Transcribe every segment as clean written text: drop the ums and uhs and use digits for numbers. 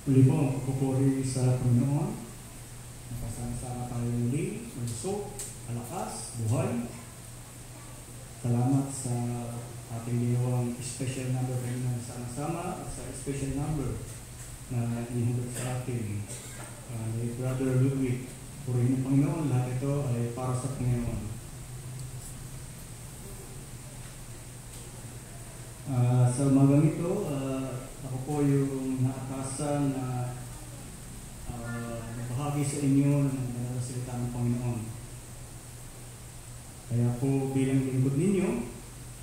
Muli po ang pagpupuri sa Panginoon. Nakasama-sama tayo muli, malusog, malakas, buhay. Salamat sa ating ginawang special number kayo na sama-sama at sa special number na inihulog sa atin ni Brother Ludwig. Purihin ng Panginoon, lahat ito ay para sa Panginoon. Sa umagang ito, ako po yung naatasan na bahagi sa inyo ng salita ng Panginoon. Kaya po bilang lingkod ninyo,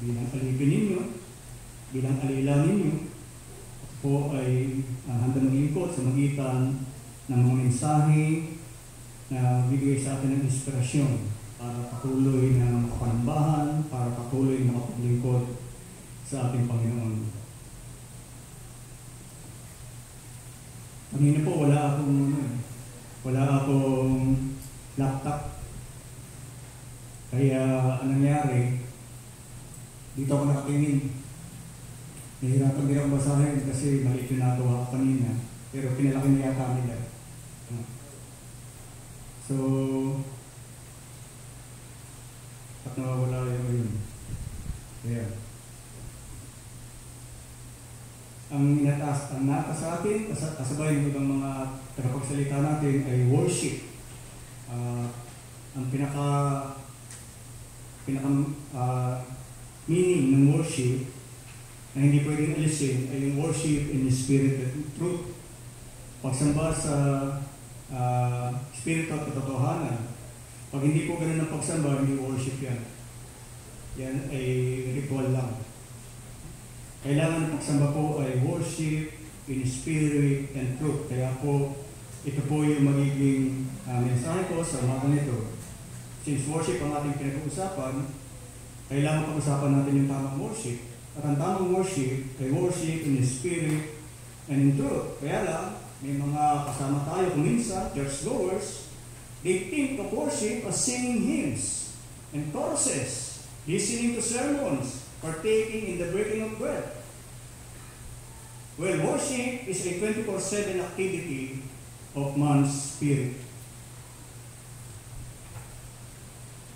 bilang alipin ninyo, bilang alila ninyo, ako po ay handang maglingkod sa magitan ng mga mensahe na bigay sa atin ng inspirasyon para patuloy na makapanambahan, para patuloy na makapaglingkod sa ating Panginoon. Kanina po wala akong laptop. Kaya anong nangyari? Dito ako nakatingin. Nahirapan din ako basahin kasi maliit yung nagawa ko kanina. Pero pinalaki na yata nila. So, at nawawala yun. Kaya ang nataas sa atin, kasabay ng ibang mga tagapagsalita natin ay worship. Ang pinaka meaning ng worship na hindi pwedeng alisin ay yung worship in spirit and truth. Pagsamba sa spirit at katotohanan. Pag hindi po ganun ang pagsamba, hindi worship yan. Yan ay ritual lang. Kailangan ng pagsamba po ay worship in spirit and truth. Kaya po, ito po yung magiging mensahe ko sa umagang ito. Since worship ang ating pinag-uusapan, kailangan pag-usapan natin yung tamang worship. At ang tamang worship ay worship in spirit and in truth. Kaya lang, may mga kasama tayo kung minsan, churchgoers, they think of worship as singing hymns and choruses, listening to sermons, partaking in the breaking of bread. Well, worship is a 24/7 activity of man's spirit.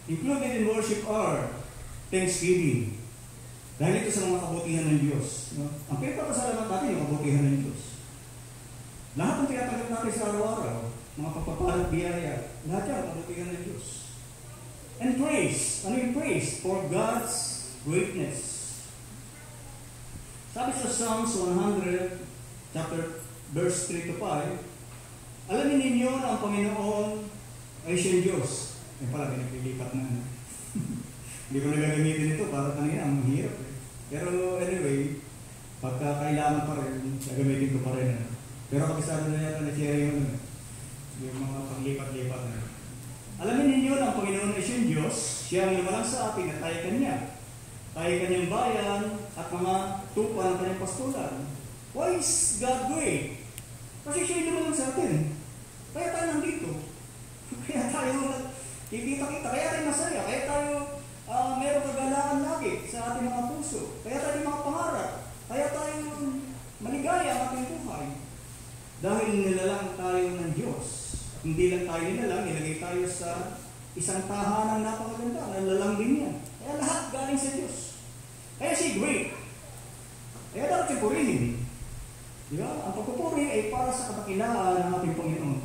Included in worship are thanksgiving. Dahil ito sa mga kabutihan ng Diyos. No? Ang pinagpapasalamat natin yung kabutihan ng Diyos. Lahat ng tinatanggap natin sa araw-araw, mga pagpapalat biyaya, lahat yan kabutihan ng Diyos. And praise. Ano yung praise? For God's greatness. Sabi sa Psalms 100, verse 3 to 5, alamin ninyo na ang Panginoon ay siyang Diyos. Yan pala, pinapilipat na. Hindi ko nagagamitin ito para kanina, ang hirap. Pero anyway, pagka kailangan pa rin, gagamitin ko pa rin. Pero kabisado na yata na-share yung mga paglipat-lipat na. Alamin ninyo na ang Panginoon ay siyang Diyos, siya ang lumalang sa atin at tayo kanya. Tayo kanyang bayan at mga tupa ng kanyang pastulan. Why is God great? Kasi siya yung lumalang sa atin. Kaya tayo nandito. Kaya tayo kikita-kita. Kaya tayo masaya. Kaya tayo meron kagalangan lagi sa ating mga puso. Kaya tayo mga pangarap. Kaya tayo maligaya ang ating buhay. Dahil nilalang tayo ng Diyos. At hindi lang tayo nilalang, nilagay tayo sa isang tahanang napakaganda. Nilalang din yan. Kaya lahat galing sa Diyos. Kaya siya great. Kaya dapat siya purihin. Diba? Ang pagpupuri ay para sa katakilaan ng ating Panginoon.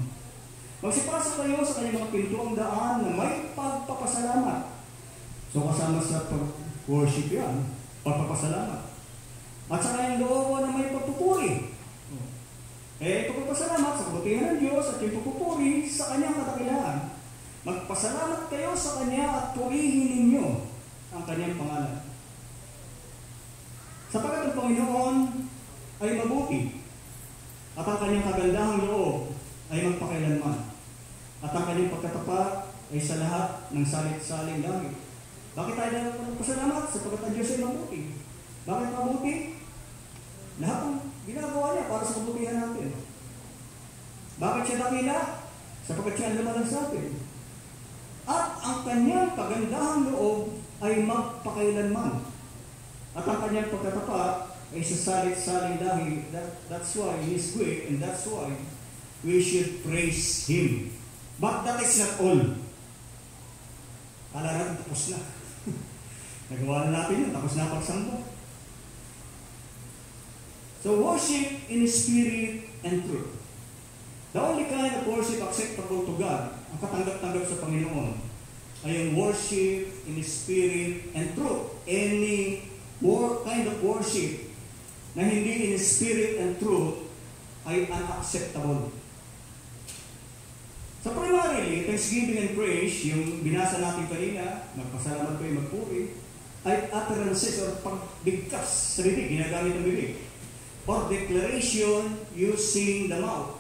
Magsipasa kayo sa kanyang mga pintuang daan na may pagpapasalamat. So kasama sa pag-worship yan, pagpapasalamat. At sa kanyang loob na may pagpupuri. Kaya pagpapasalamat sa kabutihan ng Diyos at yung pagpupuri sa kanyang katakilaan. Magpasalamat kayo sa kanya at purihin ninyo ang kanyang pangalan. Sapagkat ang Panginoon ay mabuti at ang kanyang kagandahang loob ay magpakailanman. At ang kanyang pagkatapat ay sa lahat ng salit-saling langit. Bakit tayo nagpasalamat? Sapagkat ang Diyos ay mabuti. Bakit mabuti? Lahat ng ginagawa niya para sa kabutihan natin. Bakit siya dakila? Sapagkat siya ang lumalang sa atin. At ang kanyang kagandahang loob ay magpakailanman. At ang kanyang pagkatapat ay sasalit-saling dahil. That's why He is great, and that's why we should praise Him. But that is not all. Kala natin tapos na. Nagawa na natin yun, tapos na pagsamba. So worship in spirit and truth. The only kind of worship acceptable to God, ang katanggap-tanggap sa Panginoon, ay yung worship in spirit and truth. Any kind of worship na hindi in spirit and truth ay unacceptable. So primarily, thanksgiving and praise, yung binasa natin kanina, magpasalamat kayo, magpuri, ay utterances or pagbigkas sa bibig, ginagamit ng bibig. Or declaration using the mouth.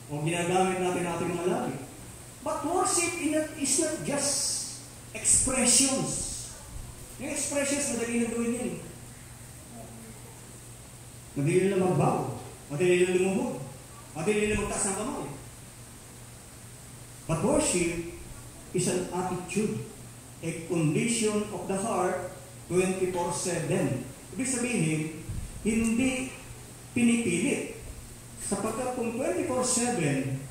O ginagamit natin ating mga labi. But worship is not just expressions. Yung expressions, madali na gawin yan. Madali na magbaw. Madali na lumuhod. Madali na magtaas ng kamay. But worship is an attitude, a condition of the heart 24/7. Ibig sabihin, hindi pinipilit. Sapagkat kung 24/7,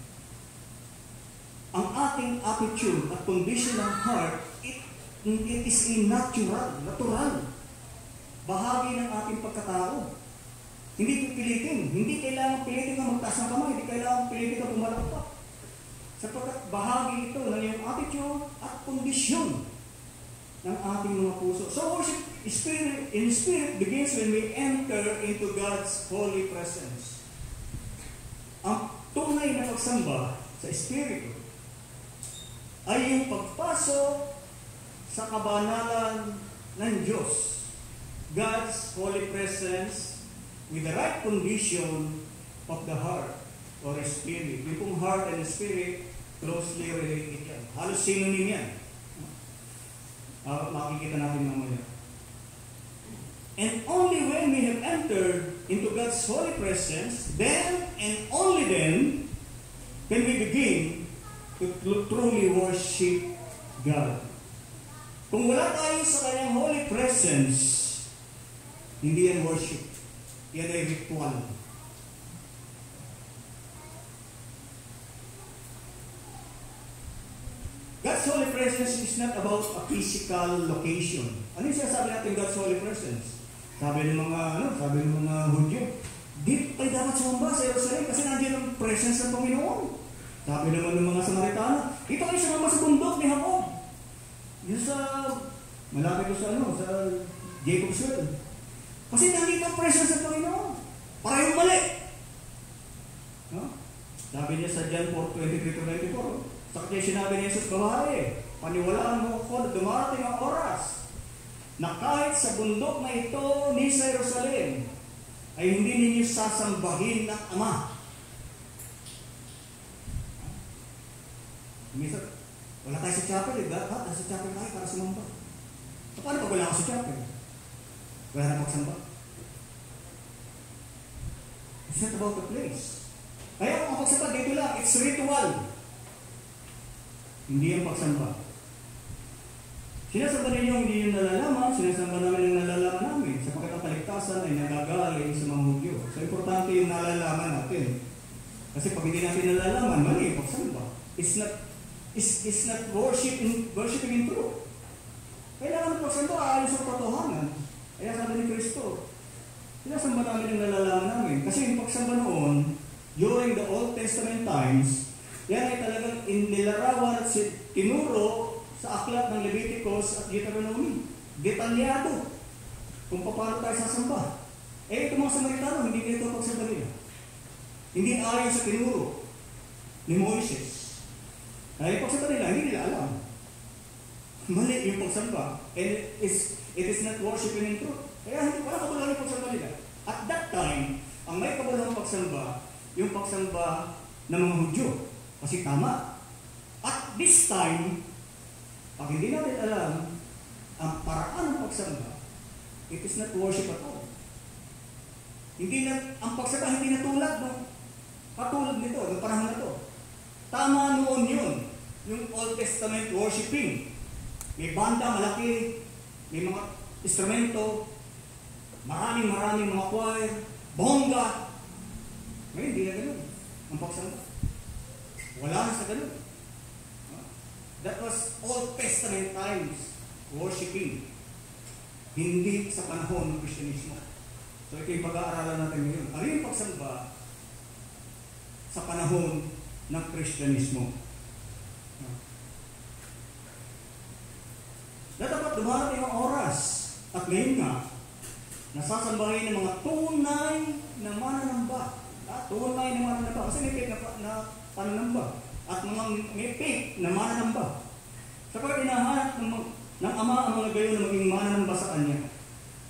ang ating attitude at condition ng heart, it is a natural. Bahagi ng ating pagkatao. Hindi pipilitin. Hindi kailangan pilitin ka magtaas ng kamay. Hindi kailangan pilitin ka pumalakpak. Sapagkat bahagi ito ng iyong attitude at kondisyon ng ating mga puso. So worship in spirit begins when we enter into God's holy presence. Ang tunay na pagsamba sa Espiritu ay yung pagpasok sa kabanalan ng Diyos. God's holy presence with the right condition of the heart or spirit. Yung pong heart and spirit closely related yan. Halos synonym yan. Makikita natin mamaya. And only when we have entered into God's holy presence, then and only then can we begin to truly worship God. Kung wala tayo sa kanyang holy presence, hindi yan worship. Yan ay ritual. God's holy presence is not about a physical location. Ano yung sinasabi natin God's holy presence? Sabi ng mga Hudyo, di tayo dapat sumamba sa Jerusalem kasi nandiyan ang presence ng Panginoon. Sabi naman ng mga Samaritana, ito kayo sumamba sa bundok ni Jacob. Yung sa, malapit ko sa Jacob's Well. Kasi nandito ang presence ng Panginoon. Parehong mali. No? Sabi niya sa John 4:23-24, sa kanya sinabi ni Jesus, babae, paniwalaan mo ako na dumarating ang oras na kahit sa bundok na ito ni sa Jerusalem ay hindi ninyo sasambahin ng Ama. Minsan, wala tayo sa chapel, dapat sa chapel tayo para sumamba. So, paano pag wala ako sa chapel? Wala na pagsamba. It's not about the place. Kaya kung ang pagsamba dito lang, it's ritual. Hindi ang pagsamba. Sinasamba ninyo hindi yung nalalaman, sinasamba namin yung nalalaman namin sapagkat ang kaligtasan ay nagagaling sa mga Hudyo. So, importante yung nalalaman natin. Kasi pag hindi natin nalalaman, mali yung pagsamba. It's not worshiping in truth. Kailangan ng pagsamba ayos sa katotohanan. Kaya sabi ni Kristo, sinasamba namin yung nalalaman namin. Kasi yung pagsamba noon, during the Old Testament times, yan ay talagang inilarawan at tinuro sa aklat ng Leviticus at Deuteronomy. Detalyado kung paano tayo sasamba. Ito mga Samaritano, hindi dito pagsamba nila. Hindi ayon sa tinuro ni Moises. Ay pagsamba nila, hindi nila alam. Mali yung pagsamba. And it is not worshiping in truth. Kaya hindi wala kabulang yung pagsamba nila. At that time, ang may kabulang pagsamba, yung pagsamba ng mga Hudyo. Kasi tama. At this time, pag hindi natin alam ang paraan ng pagsamba, it is not worship at all. Ang pagsamba hindi natulad katulad nito, ng panahon na ito. Tama noon yun, yung Old Testament worshiping. May banda malaki, may mga instrumento, Maraming mga choir, bongga. Ngayon, hindi na ganun ang pagsamba. Wala na sa ganun. That was Old Testament times, worshiping. Hindi sa panahon ng Kristyanismo. So ito yung pag-aaralan natin ngayon. Ano yung pagsamba sa panahon ng Kristyanismo? Dapat dumarating ang oras. At ngayon nga, nasasambahin ng mga tunay na mananamba. Tunay na mananamba. Kasi may fake na pananamba. At mga may fake na mananamba. Sapagkat hinahanap ng Ama ang mga gayon na maging mananamba sa Kanya.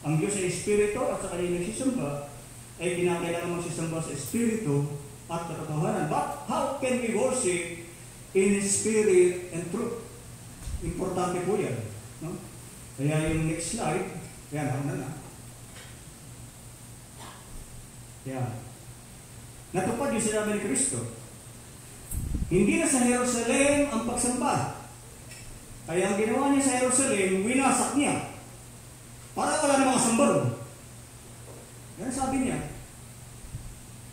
Ang Diyos ay Espiritu at sa Kanya nagsisamba ay kinakailangan magsisamba sa Espiritu at katotohanan. But how can we worship in Spirit and truth? Importante po yan. No? Kaya yung next slide, yan, ako na. Yan. Natupad yung sinabi ni Kristo. Hindi na sa Jerusalem ang pagsamba. Kaya ang ginawa niya sa Jerusalem, winasak niya. Para wala na mga samba doon. Yan sabi niya.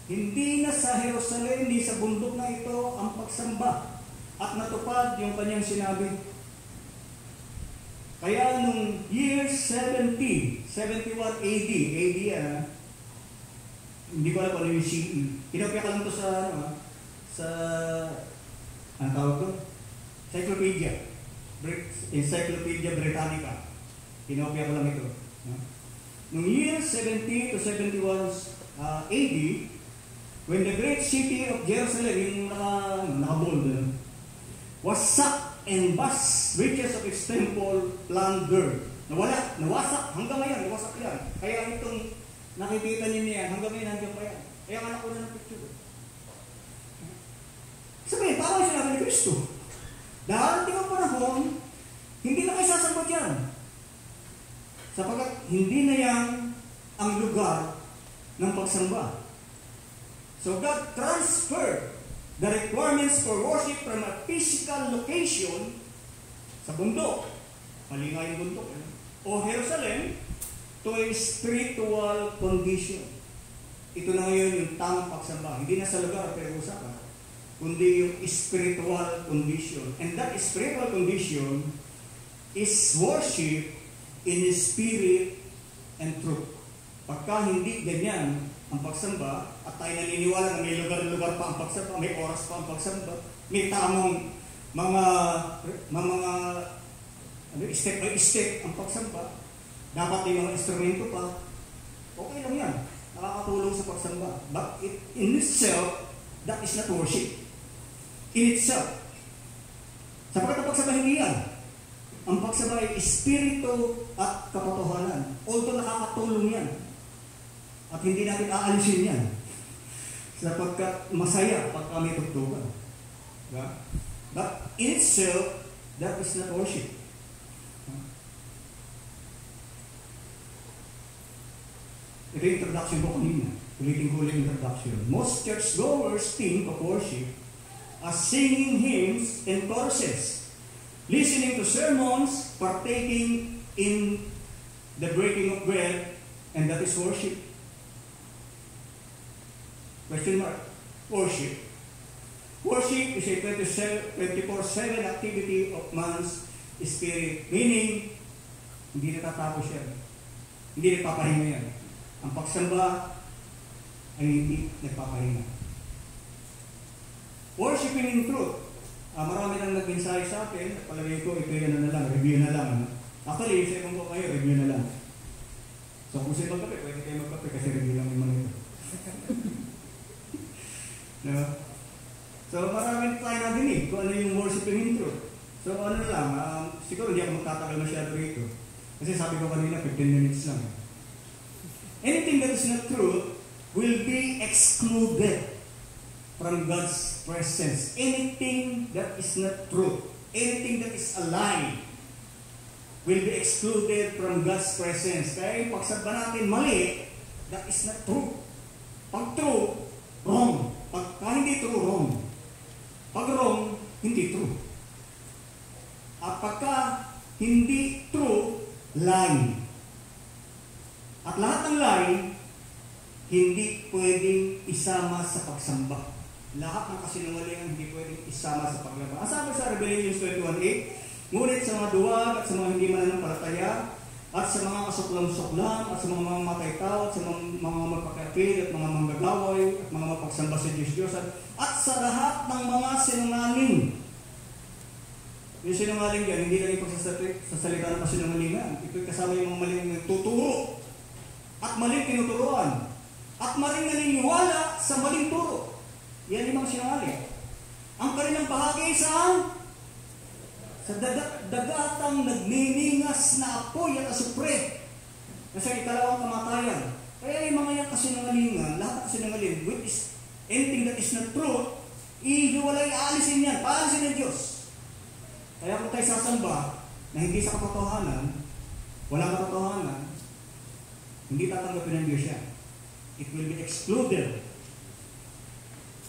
Hindi na sa Jerusalem, hindi sa bundok na ito ang pagsamba. At natupad yung kanyang sinabi. Kaya nung year 71 AD, hindi ko alam kung ano yung CE. Kinopya ka lang ito sa ang tawag ko? Encyclopedia Britannica. Kinopya ko lang ito. Nung year 70 to 71 AD, when the great city of Jerusalem, yung naka-bold, was sacked and vast riches of its temple plundered. Nawasak, hanggang ngayon, nawasak yan. Kaya itong nakikita niyo niya, hanggang ngayon, hanggang pa yan. Kaya anak ko na ng picture. Sabihin, tama yung sinabi ni Kristo. Darating ang panahon, hindi na kayo sasambot yan. Sapagkat hindi na yan ang lugar ng pagsamba. So God transferred the requirements for worship from a physical location sa bundok, malinga yung bundok, o Jerusalem, to a spiritual condition. Ito na ngayon yung tamang pagsamba. Hindi na sa lugar ang pinag-usapan, kundi yung spiritual condition. And that spiritual condition is worship in spirit and truth. Pagka hindi ganyan ang pagsamba, at tayo naniniwala na may lugar-lugar pa ang pagsamba, may oras pa ang pagsamba, may tamang mga step by step ang pagsamba, dapat may mga instrumento pa, okay lang yan, nakakatulong sa pagsamba. But in itself, that is not worship. In itself. Sapagkat ang pagsamba hindi yan. Ang pagsamba ay espiritu at katotohanan. Although nakakatulong yan. At hindi natin aalisin yan. Sapagkat masaya pag kami tugtugan. Diba? But in itself, that is not worship. Ito yung introduction ko kanina. Ulitin-ulit introduction. Most churchgoers think of worship as singing hymns and choruses, listening to sermons, partaking in the breaking of bread, and that is worship. Question mark. Worship. Worship is a 24/7 activity of man's spirit. Meaning, hindi natatapos yan. Hindi nagpapahinga yan. Ang pagsamba ay hindi nagpapahinga. Worshiping in truth. Marami nang nag-mensahe sa atin. Palagay ko, ito yan na lang. Review na lang. Actually, yung second ko kayo, review na lang. So, kung sa'yo magkape, pwede kayo magkape kasi review lang yung mga ito. No? So, marami tayo nadinig kung ano yung worshiping in truth. So, ano na lang, siguro hindi ako magtatagal masyado rito. Kasi sabi ko kanina, 15 minutes lang. Anything that is not truth will be excluded from God's presence. Anything that is not truth, anything that is a lie, will be excluded from God's presence. Kaya yung pagsamba natin mali, that is not true. Pag true, wrong. Pag hindi true, wrong. Pag wrong, hindi true. At pagka hindi true, lie. At lahat ng lahi, hindi pwedeng isama sa pagsamba. Lahat ng kasinungalingan hindi pwedeng isama sa paglaba. Ang sabi sa Revelation 21:8, ngunit sa mga duwag at sa mga hindi mananampalataya, at sa mga kasuklam-suklam, at sa mga mamatay tao, at sa mga magpakapil, at mga manggagaway, at mga mapagsamba sa Diyos-Diyosan, at sa lahat ng mga sinungaling. Yung sinungaling yan, hindi lang ipagsasalita ng kasinungalingan. Ito'y kasama yung mga maling tuturo, at maling tinuturuan, at maling naniniwala sa maling turo. Yan yung mga sinungaling. Ang kanilang bahagi saan? Sa dagatang nagniningas na apoy at asupre. Kasi ikalawang kamatayan. Kaya yung mga yan kasinungalingan, lahat ng kasinungaling, which is anything that is not true, ihiwalay, aalisin yan, paalisin ng Diyos. Kaya kung tayo sasamba na hindi sa katotohanan, walang katotohanan, hindi tatanggapin ng Diyos yan. It will be excluded.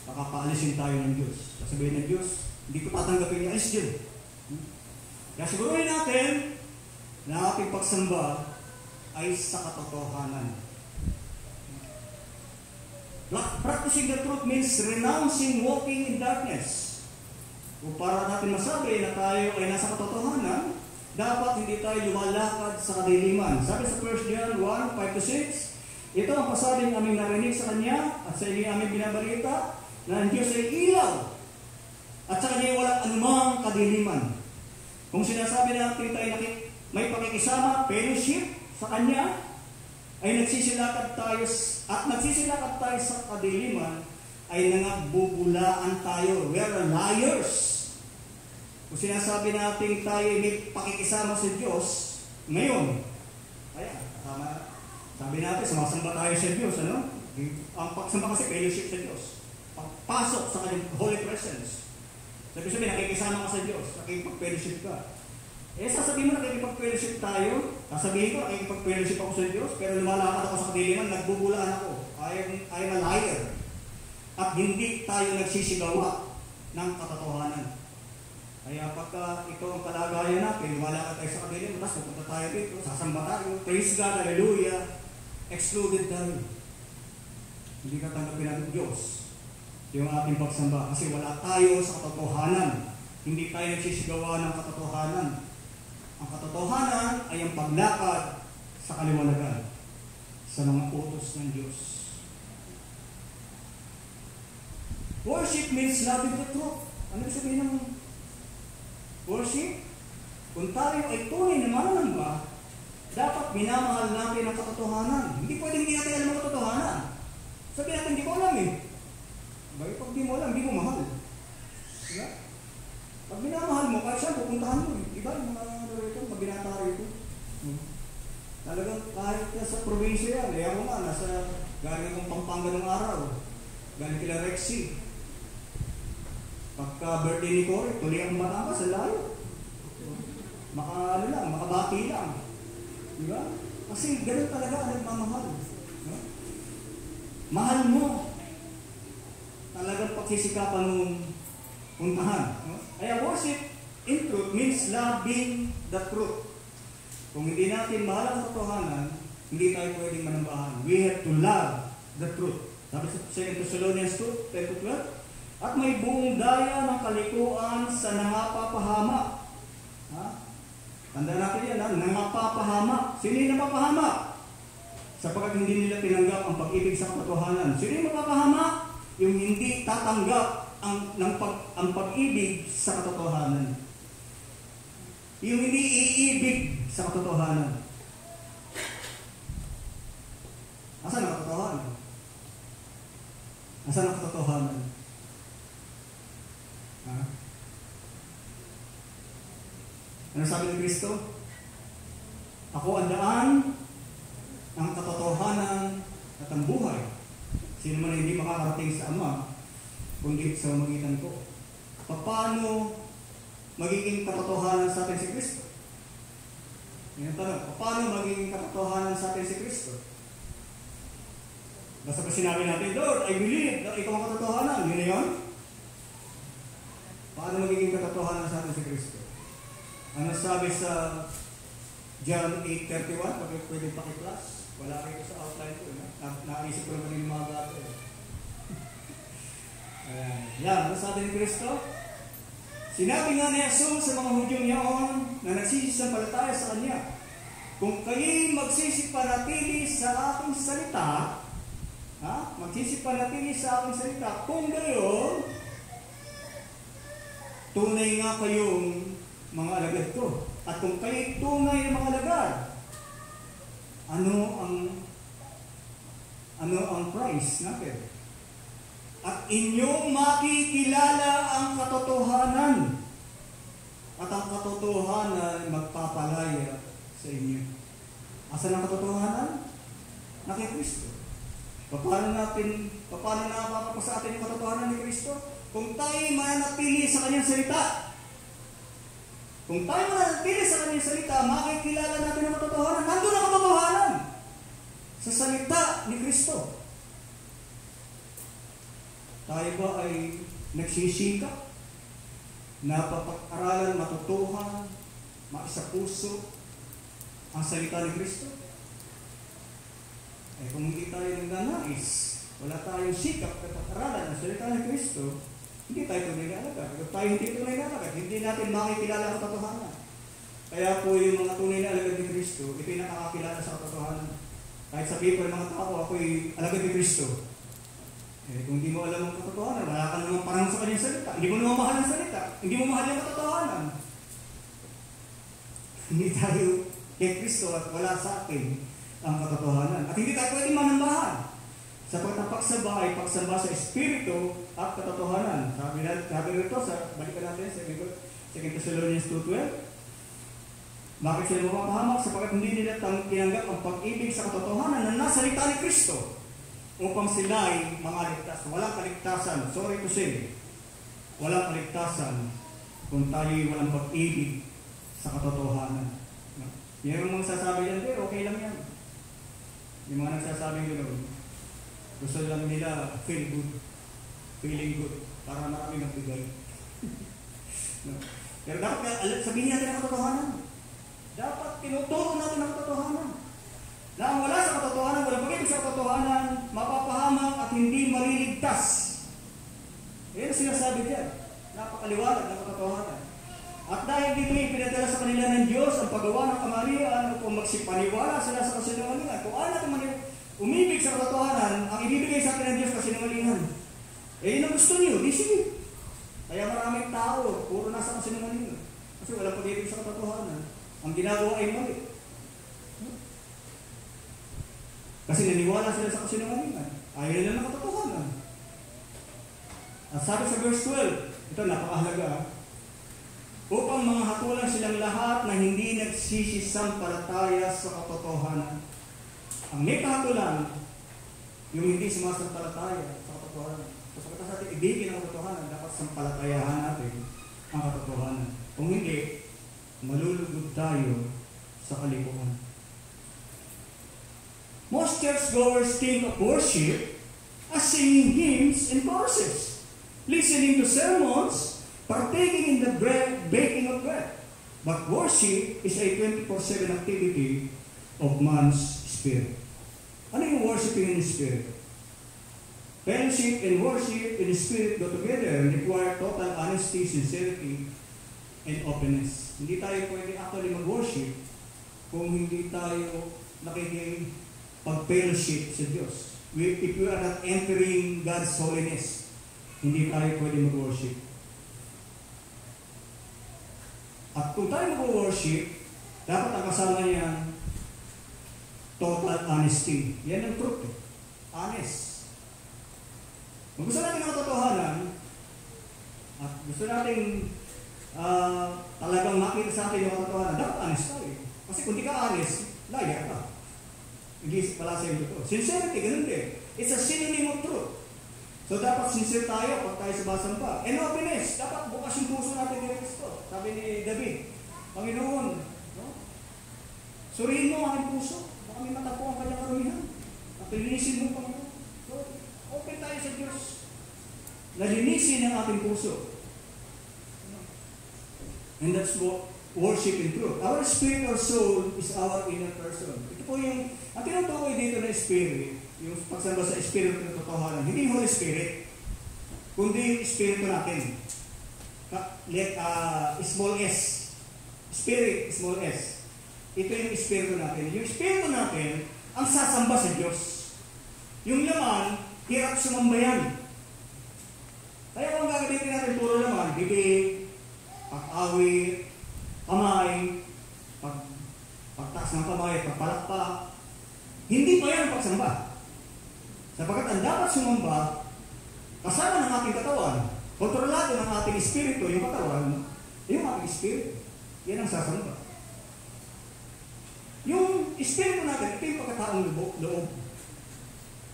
Baka paalisin tayo ng Diyos. Sasabihin ng Diyos, hindi ko tatanggapin, alis Diyos. Kaya siguruhin natin na ating pagsamba ay sa katotohanan. Practicing the truth means renouncing walking in darkness. Kung para natin masabi na tayo ay nasa katotohanan, dapat hindi tayo lumalakad sa kadiliman. Sabi sa 1 John 1:5-6, ito ang pasabing aming narinig sa Kanya at sa inyo aming binabalita na ang Diyos ay ilaw at sa Kanya walang anumang kadiliman. Kung sinasabi natin tayo may pakikisama, fellowship sa Kanya, ay nagsisilakad tayo sa kadiliman, ay nangagbubulaan tayo. We are liars. Kung sinasabi natin tayo may pakikisama sa Diyos, ngayon, kaya, sabi natin, sumasamba tayo sa Diyos, ano? Ang pagsamba kasi, fellowship sa Diyos. Pagpasok sa Kanyang holy presence. Sabi, nakikisama ka sa Diyos, nakikipag-fellowship ka. Sasabihin mo nakikipag-fellowship tayo, sasabihin ko, nakikipag-fellowship ako sa Diyos, pero lumalakad ako sa kadiliman, nagbubulaan ako. I'm a liar. At hindi tayo nagsisigawa ng katotohanan. Kaya pagka ito ang kalagayan natin, lumalakad tayo sa kadiliman, tapos pupunta tayo dito, sasamba tayo, praise God, hallelujah, excluded tayo. Hindi ka tanggapin ng Diyos yung ating pagsamba kasi wala tayo sa katotohanan. Hindi tayo nagsisigawa ng katotohanan. Ang katotohanan ay ang paglakad sa kaliwanagan sa mga utos ng Diyos. Worship means loving the truth. Ano sabihin ng worship? Kung tayo ay tunay na mananamba, dapat minamahal natin ang katotohanan. Hindi pwedeng hindi natin alam ang katotohanan. Sabi natin, hindi ko alam eh. Bakit pag di mo alam, hindi mo mahal. Diba? Pag minamahal mo, kahit saan, pupuntahan mo. Diba? Yung mga binata rito. Talagang kahit sa probinsya yan, eh ako nga, galing akong Pampanga ng araw. Galing kila Rexy. Pagka birthday ni Cory, tuloy ang matama sa layo. Makabati lang. Diba? Kasi ganun talaga ang nagmamahal. Diba? Mahal mo. Talagang pagsisikapan mong puntahan. Kaya worship in truth means loving the truth. Kung hindi natin mahal ang katotohanan, hindi tayo pwedeng manambahan. We have to love the truth. Sabi sa 2 Thessalonians 2:10-12, at may buong daya ng kalikuan sa nangapapahamak. Tandaan natin yan, nangapapahamak. Sino yung napapahamak? Sapagkat hindi nila tinanggap ang pag-ibig sa katotohanan. Sino yung mapapahamak? Yung hindi tatanggap ang pag-ibig sa katotohanan. Yung hindi iibig sa katotohanan. Asan ang katotohanan? Asan ang katotohanan? Ano sabi ni Kristo? Ako ang daan, ang katotohanan at ang buhay. Sino man hindi makakarating sa Ama, kundi sa magitan ko. Paano magiging katotohanan sa atin si Kristo? Yan ang tanong. Paano magiging katotohanan sa atin si Kristo? Basta pa sinabi natin, Lord, I believe na ikaw ang katotohanan. Yun na yun? Paano magiging katotohanan sa atin si Kristo? Ano sabi sa John 8:31? Pwede pakiclass? Wala rito sa outline ko. Naisip ko naman yung mga gato. Yan, ano sabi ni Kristo? Sinabi nga ni Jesus sa mga Hudyong yaon na nagsisisampalataya sa Kanya, kung kayo'y magsisipanatili sa aking salita, magsisipanatili sa aking salita, kung gayon, tunay nga kayong mga alagad ko. At kung kayo'y tunay na mga alagad, ano ang price natin? At inyong makikilala ang katotohanan. At ang katotohanan magpapalaya sa inyo. Asan ang katotohanan? Na kay Kristo. Paano napapapa sa atin yung katotohanan ni Kristo? Kung tayo mananatili sa Kanyang salita. Kung tayo mananatili sa Kanyang salita, makikilala natin ang katotohanan. Nandun ang katotohanan sa salita ni Kristo. Tayo ba ay nagsisikap na papag-aralan, matutuhan, maisapuso ang salita ni Kristo? Kung hindi tayo nagnanais, wala tayong sikap na pag-aralan ang salita ni Kristo, hindi tayo tunay na alagad. Kung tayo hindi tunay na alagad, hindi natin makikilala ang katotohanan. Kaya po yung mga tunay na alagad ni Kristo, ito yung nakakakilala sa katotohanan. Kahit sabihin ko ng mga tao, ako'y alagad ni Kristo. Kung hindi mo alam ang katotohanan, wala ka naman parang sa Kanyang salita. Hindi mo naman mahal ang salita. Hindi mo mahal ang katotohanan. Hindi tayo kay Kristo at wala sa atin ang katotohanan. At hindi tayo pwede manambahan. Sapagkat ang pagsamba ay pagsamba sa Espiritu at katotohanan. Sabi rito, balikan natin sa 2 Thessalonians 2:12. Bakit sila mapapahamak? Sapagkat hindi nila tinanggap ang pag-ibig sa katotohanan na nasa salita ni Kristo. Upang sila ay mga ligtas. Walang kaligtasan. Sorry to say. Walang kaligtasan kung tayo'y walang pag-ibig sa katotohanan. Yung mga sasabi yan, okay lang yan. Yung mga nagsasabi gano'n, gusto lang nila feel good. Feeling good. Para marami magbigay. Pero dapat sabihin natin ang katotohanan. Dapat tinuturo natin ang katotohanan. Na ang wala sa katotohanan, walang pag-ibig sa katotohanan, mapapahamak at hindi maliligtas. Yan ang sinasabi diyan. Napakaliwanag ng katotohanan. At dahil dito ipinadala sa kanila ng Diyos ang paggawa ng kamarihan upang magsipaniwala sila sa kasinungalingan. Kung ano naman umibig sa katotohanan, ang ibibigay sa atin ng Diyos kasinungalingan. Yun ang gusto niyo, di sige. Kaya maraming tao, puro nasa kasinungalingan. Kasi walang pag-ibig sa katotohanan. Ang ginagawa ay mali. Kasi naniwala sila sa kasinungalingan. Ayaw nila ng katotohanan. At sabi sa verse 12, ito napakahalaga, upang mga hatulan silang lahat na hindi nagsisisampalataya sa katotohanan. Ang may kahatulan, yung hindi sumasampalataya sa katotohanan. So sa atin, ibigin ang katotohanan, dapat sampalatayahan natin ang katotohanan. Kung hindi, malulugod tayo sa kalikuan. Most churchgoers think of worship as singing hymns and choruses, listening to sermons, partaking in the baking of bread. But worship is a 24/7 activity of man's spirit. Ano yung worshiping in the spirit? Fellowship and worship in the spirit go together and require total honesty, sincerity, and openness. Hindi tayo pwede actually mag-worship kung hindi tayo pag-fellowship sa Diyos. If we are not entering God's holiness, hindi tayo pwede mag-worship. At kung tayo mag-worship, dapat ang kasama niya total honesty. Yan ang truth. Honest. Kung gusto natin ang katotohanan, at gusto natin talagang makita sa atin yung katotohanan, dapat honest tayo. Kasi kung di ka honest, liar ka. Hindi pala sa iyo ito. Sincerity, ganun din. It's a synonym of truth. So dapat sincere tayo pag tayo sa basampa. And openness, dapat bukas yung puso natin kay Kristo. Sabi ni David, Panginoon, no? Suriin mo ang aking puso. Baka may matagpo ang kanyang karumihan. At linisin mo, Panginoon. So, open tayo sa Diyos. Nalinisin ang ating puso. And that's worship in truth. Our spirit or soul is our inner person. Ito po yung, ang tinutukoy dito na spirit, yung pagsamba sa espiritu ng totohanan, hindi Holy Spirit, kundi yung espiritu natin. Small s. Spirit, small s. Ito yung espiritu natin. Yung espiritu natin, ang sasamba sa Diyos. Yung laman, hirap sumamba yan. Kaya kung gagamitin natin puro laman, bibig, pag-awit, kamay, pagtaas ng kamay, pagpalakpak, hindi pa yan ang pagsamba. Sapagkat ang dapat sumamba, kasama ng ating katawan, kontrolado ng ating espiritu, yung katawan, yung ating espiritu. Yan ang sasamba. Yung espiritu natin, ito yung pagkataong loob.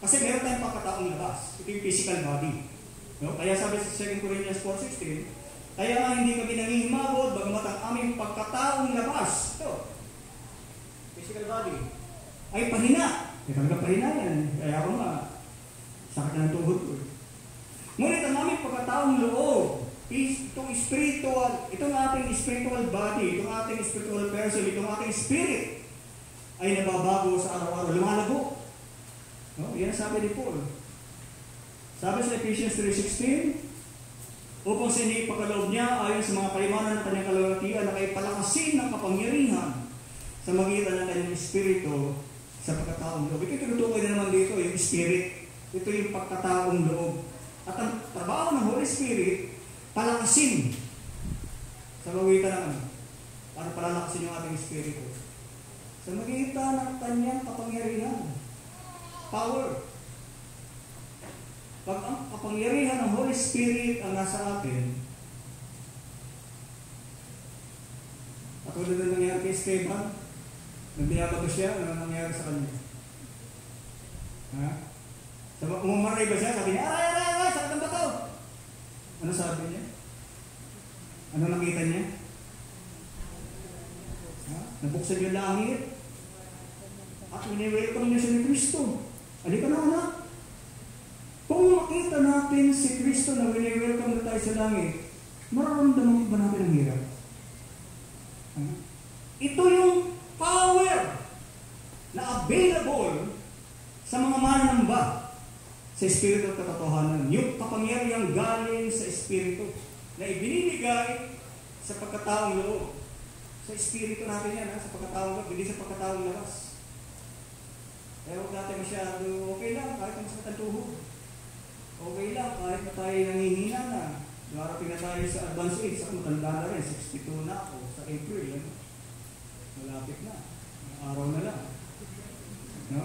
Kasi meron tayong pagkataong labas. Ito yung physical body. No? Kaya sabi sa 2 Corinthians 4:16, kaya nga hindi kami nangihimabot, bagamat ang aming pagkataong labas, ito, physical body, ay pahina. May talaga pahina yan. Kaya ako nga, sakit na ng tuhod ko. Ngunit ang aming pagkataong loob, itong spiritual, itong ating spiritual body, itong ating spiritual person, itong ating spirit, ay nababago sa araw-araw, lumalago. No? Yan ang sabi ni Paul. Sabi sa Ephesians 3:16, upang sa iniipagkaloob niya ayon sa mga kayamanan ng kanyang kalwalhatian na kay palakasin ng kapangyarihan sa magitan ng kanyang espiritu sa pagkataong loob. Ito tinutukoy na naman dito, yung spirit. Ito yung pagkataong loob. At ang trabaho ng Holy Spirit, palakasin sa magitan ng para palalakasin yung ating espiritu. Sa magitan ng kanyang kapangyarihan. Power. Pag ang kapangyarihan ng Holy Spirit ang nasa atin, at wala na nangyari kay Esteban, nang binabato siya, ano nangyari sa kanya? Ha? Umumaray ba siya? Sabi niya, aray, sakit ang bato! Ano sabi niya? Ano nakita niya? Ha? Nabuksan yung langit, at wini-welcome niya siya ni Kristo. Halika na, anak. Kung makita natin si Kristo na wini-welcome na tayo sa langit, mararamdaman ba natin ang hirap? Ito yung power na available sa mga mananamba sa Espiritu at katotohanan. Yung kapangyarihang galing sa Espiritu na ibinibigay sa pagkataong loob. Sa Espiritu natin yan, sa pagkataong loob, hindi sa pagkataong labas. Kaya huwag natin masyado, okay lang, kahit ang sakit ang tuhod. Okay lang, kahit na tayo nangihina na. Darating na tayo sa advance age, sa matanda na rin, 62 na ako sa April. Ano? Malapit na. Araw na lang. No?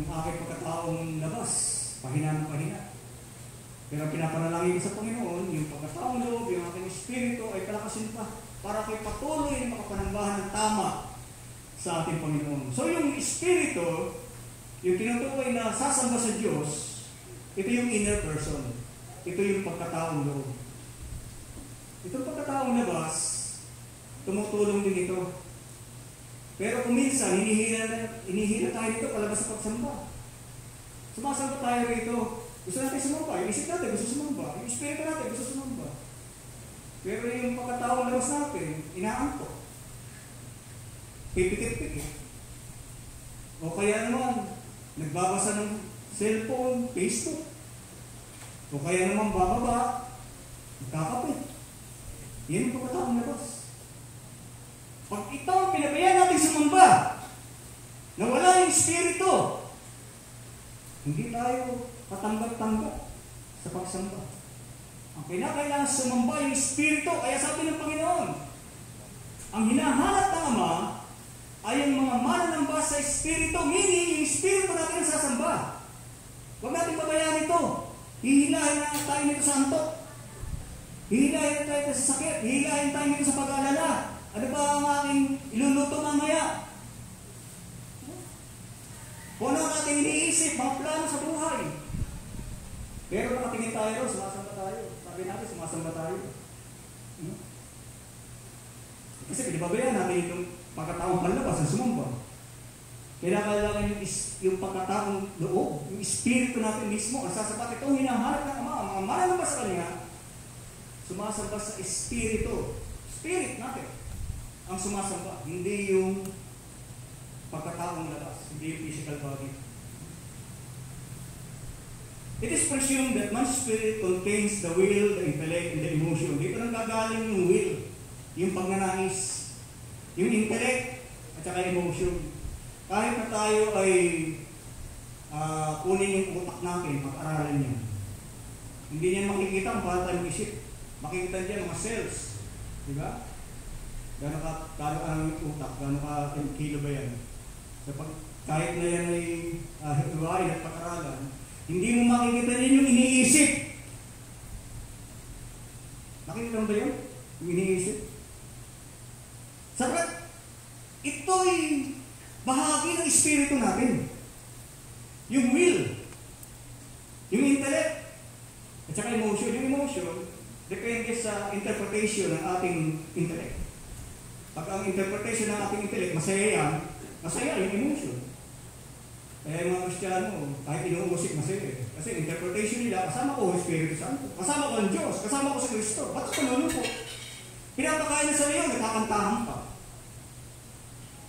Yung aking pagkataong labas, pahina ng pahina. Pero pinapanalangin ko sa Panginoon, yung pagkataong loob, yung aking espiritu ay palakasin pa para ko'y patuloy na makapanambahan ng tama sa ating Panginoon. So yung espiritu, yung tinutukoy na sasamba sa Diyos, ito yung inner person. Ito yung pagkataong loob. Itong pagkataong labas, tumutulong din ito. Pero kung minsan, hinihila tayo dito palabas sa pagsamba. Sumasamba tayo rito. Gusto natin sumamba. Yung isip natin gusto sumamba. Yung espiritu natin gusto sumamba. Pero yung pagkataong labas natin, inaantok. Pipikit-pikit. O kaya naman, nagbabasa ng cellphone, Facebook. O kaya naman bababa, magkakapit. Yan yung pagkataong labas. Pag ito, pinabayaan natin sumamba, na wala yung espiritu, hindi tayo patanggat-tanggat sa pagsamba. Ang kinakailangan sumamba yung espiritu, kaya sabi ng Panginoon, ang hinahanap ng Ama ay yung mga mananamba sa espiritu, meaning yung espiritu natin ang sasamba. Huwag natin pabayaan ito. Hihilahin na tayo nito sa antok. Hihilahin na tayo sa sakit. Hihilahin tayo nito sa pag-aalala. Ano ba ang aking iluluto mamaya? Kung ano ang ating iniisip, mga plano sa buhay. Pero nakatingin tayo, sumasamba tayo. Sabi natin, sumasamba tayo. Kasi pinababayaan natin itong pagkataong palabas ang sumamba. Kailangan yung pagkataong loob, yung espiritu natin mismo, ang sasapat itong hinahanap ng Ama, ang mga mananamba sa Kanya, sumasamba sa espiritu. spirit natin ang sumasamba, hindi yung pagkataong labas, hindi yung physical body. It is presumed that man's spirit contains the will, the intellect, and the emotion. Dito nang gagaling yung will, yung pagnanais, yung intellect, at saka emotion. Kahit na tayo ay kunin yung utak natin, pag-aralan niya. Hindi niya makikita kung paano tayo mag-isip. Makikita niya mga cells. Diba? Gano'n ang utak, gano'n ka kilo ba yan? Kapag kahit na yan ay hiwain at pag-aralan, hindi mo makikita niya yung iniisip. Nakikita mo ba yun? Yung iniisip? Sabat, ito'y bahagi ng espiritu natin. Yung will, yung intellect, at saka emotion. Yung emotion, depende sa interpretation ng ating intellect. Pag ang interpretation ng ating intellect, masaya yan, masaya yung emotion. Kaya yung mga Kristiyano, kahit inuusik masaya. Kasi interpretation nila, kasama ko ang Espiritu Santo, kasama ko ang Diyos, kasama ko si Kristo. Ba't ito nalulungkot? Pinapakain na sa iyo, nakakantahan pa.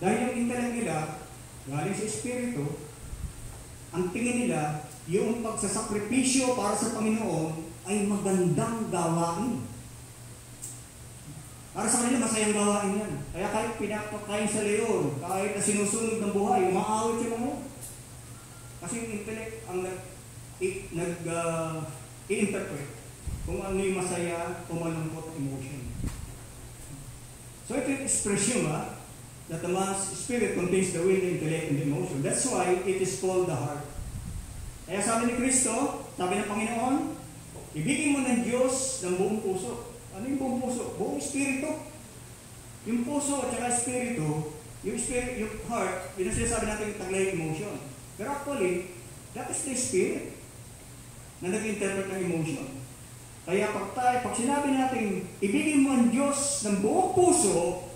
Dahil yung intellect nila, galing sa Espiritu, ang tingin nila, yung pagsasakripisyo para sa Panginoon ay magandang gawain. Para sa kanila, masayang gawain yan. Kaya kahit pinapakain sa leon, kahit na sinusunod ng buhay, umaawit yung mga. Kasi yung intellect ang nag-i-interpret kung ano yung masaya o malungkot emotion. So ito yung expression that the man's spirit contains the will, the intellect, and the emotion. That's why it is called the heart. Kaya sabi ni Kristo, sabi ng Panginoon, ibigin mo ng Diyos ng buong puso. Ano yung buong puso? Buong espiritu. Yung puso at saka espiritu, yung spirit, yung heart, yun ang sinasabi natin yung taglay emotion. Pero actually, that is the spirit na nag-interpret ng emotion. Kaya pag sinabi natin, ibigin mo ang Diyos ng buong puso,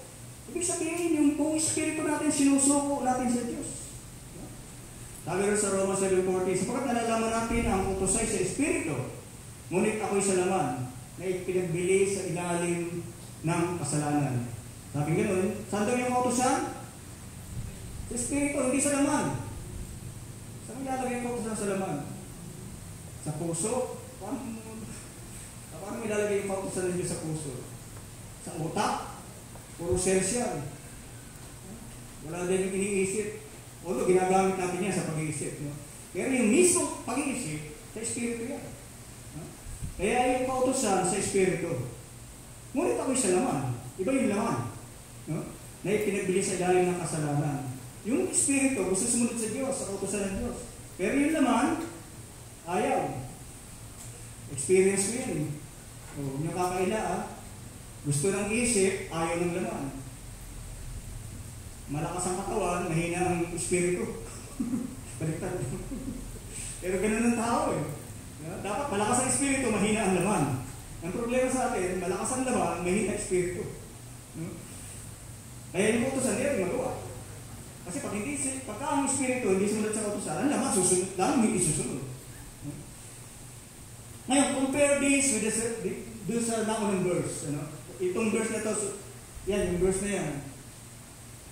ibig sabihin yung buong espiritu natin, sinusuko natin sa Diyos. Sabi rin sa Romans 7:40, sapagat nalalaman natin ang utusay sa espiritu, ngunit ako'y sa laman na ipinagbili sa ilalim ng kasalanan. Sabi gano'n, saan daw yung utusan? Sa espiritu, hindi sa laman. Saan ilalagay yung utusan sa laman? Sa puso? Paano ilalagay yung utusan ng Diyos sa puso? Sa utak? Puro cells yan. Wala din yung iniisip. Although ginagamit natin yan sa pag-iisip. No? Pero yung mismo pag-iisip, sa espiritu yan. No? Kaya yung kautusan sa espiritu. Ngunit ako'y sa laman. Iba yung laman. No? Na ipinagbili sa ilalim ng kasalanan. Yung espiritu, gusto sumunod sa Diyos, sa kautusan ng Diyos. Pero yung laman, ayaw. Experience ko yan. Yung kakaila, gusto ng isip, ayaw ng laman. Malakas ang katawan, mahina ang espiritu. Baliktad. Pero ganun ang tao eh. Dapat malakas ang espiritu, mahina ang laman. Ang problema sa atin, malakas ang laman, mahina ang espiritu. Kaya yung utusan, hindi rin magawa. Kasi pagka ang espiritu hindi sumunod sa utusan, ang laman susunod, lang hindi susunod. Ngayon, compare this with sa naunang verse. Itong verse na to, yan, yung verse na yan.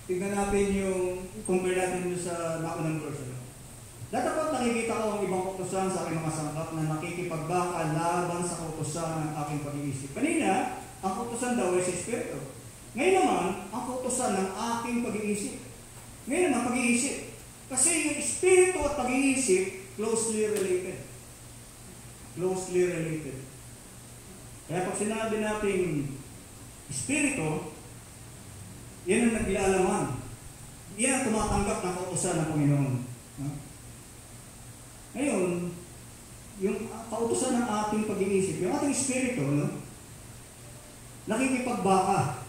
Tignan natin yung, compare natin yung sa naunang verse. Datapot nakikita ko ang ibang utusan sa aking mga sangkap na nakikipagbaka laban sa utusan ng aking pag-iisip. Kanina, ang utusan daw ay sa espiritu. Ngayon naman, ang utusan ng aking pag-iisip. Ngayon naman, pag-iisip. Kasi yung espiritu at pag-iisip, closely related. Closely related. Kaya pag sinabi natin espiritu, yan ang naglalaman. Yan ang tumatanggap ng kautusan ng Panginoon. Ngayon, yung kautusan ng ating pag-iisip, yung ating espiritu, nakikipagbaka.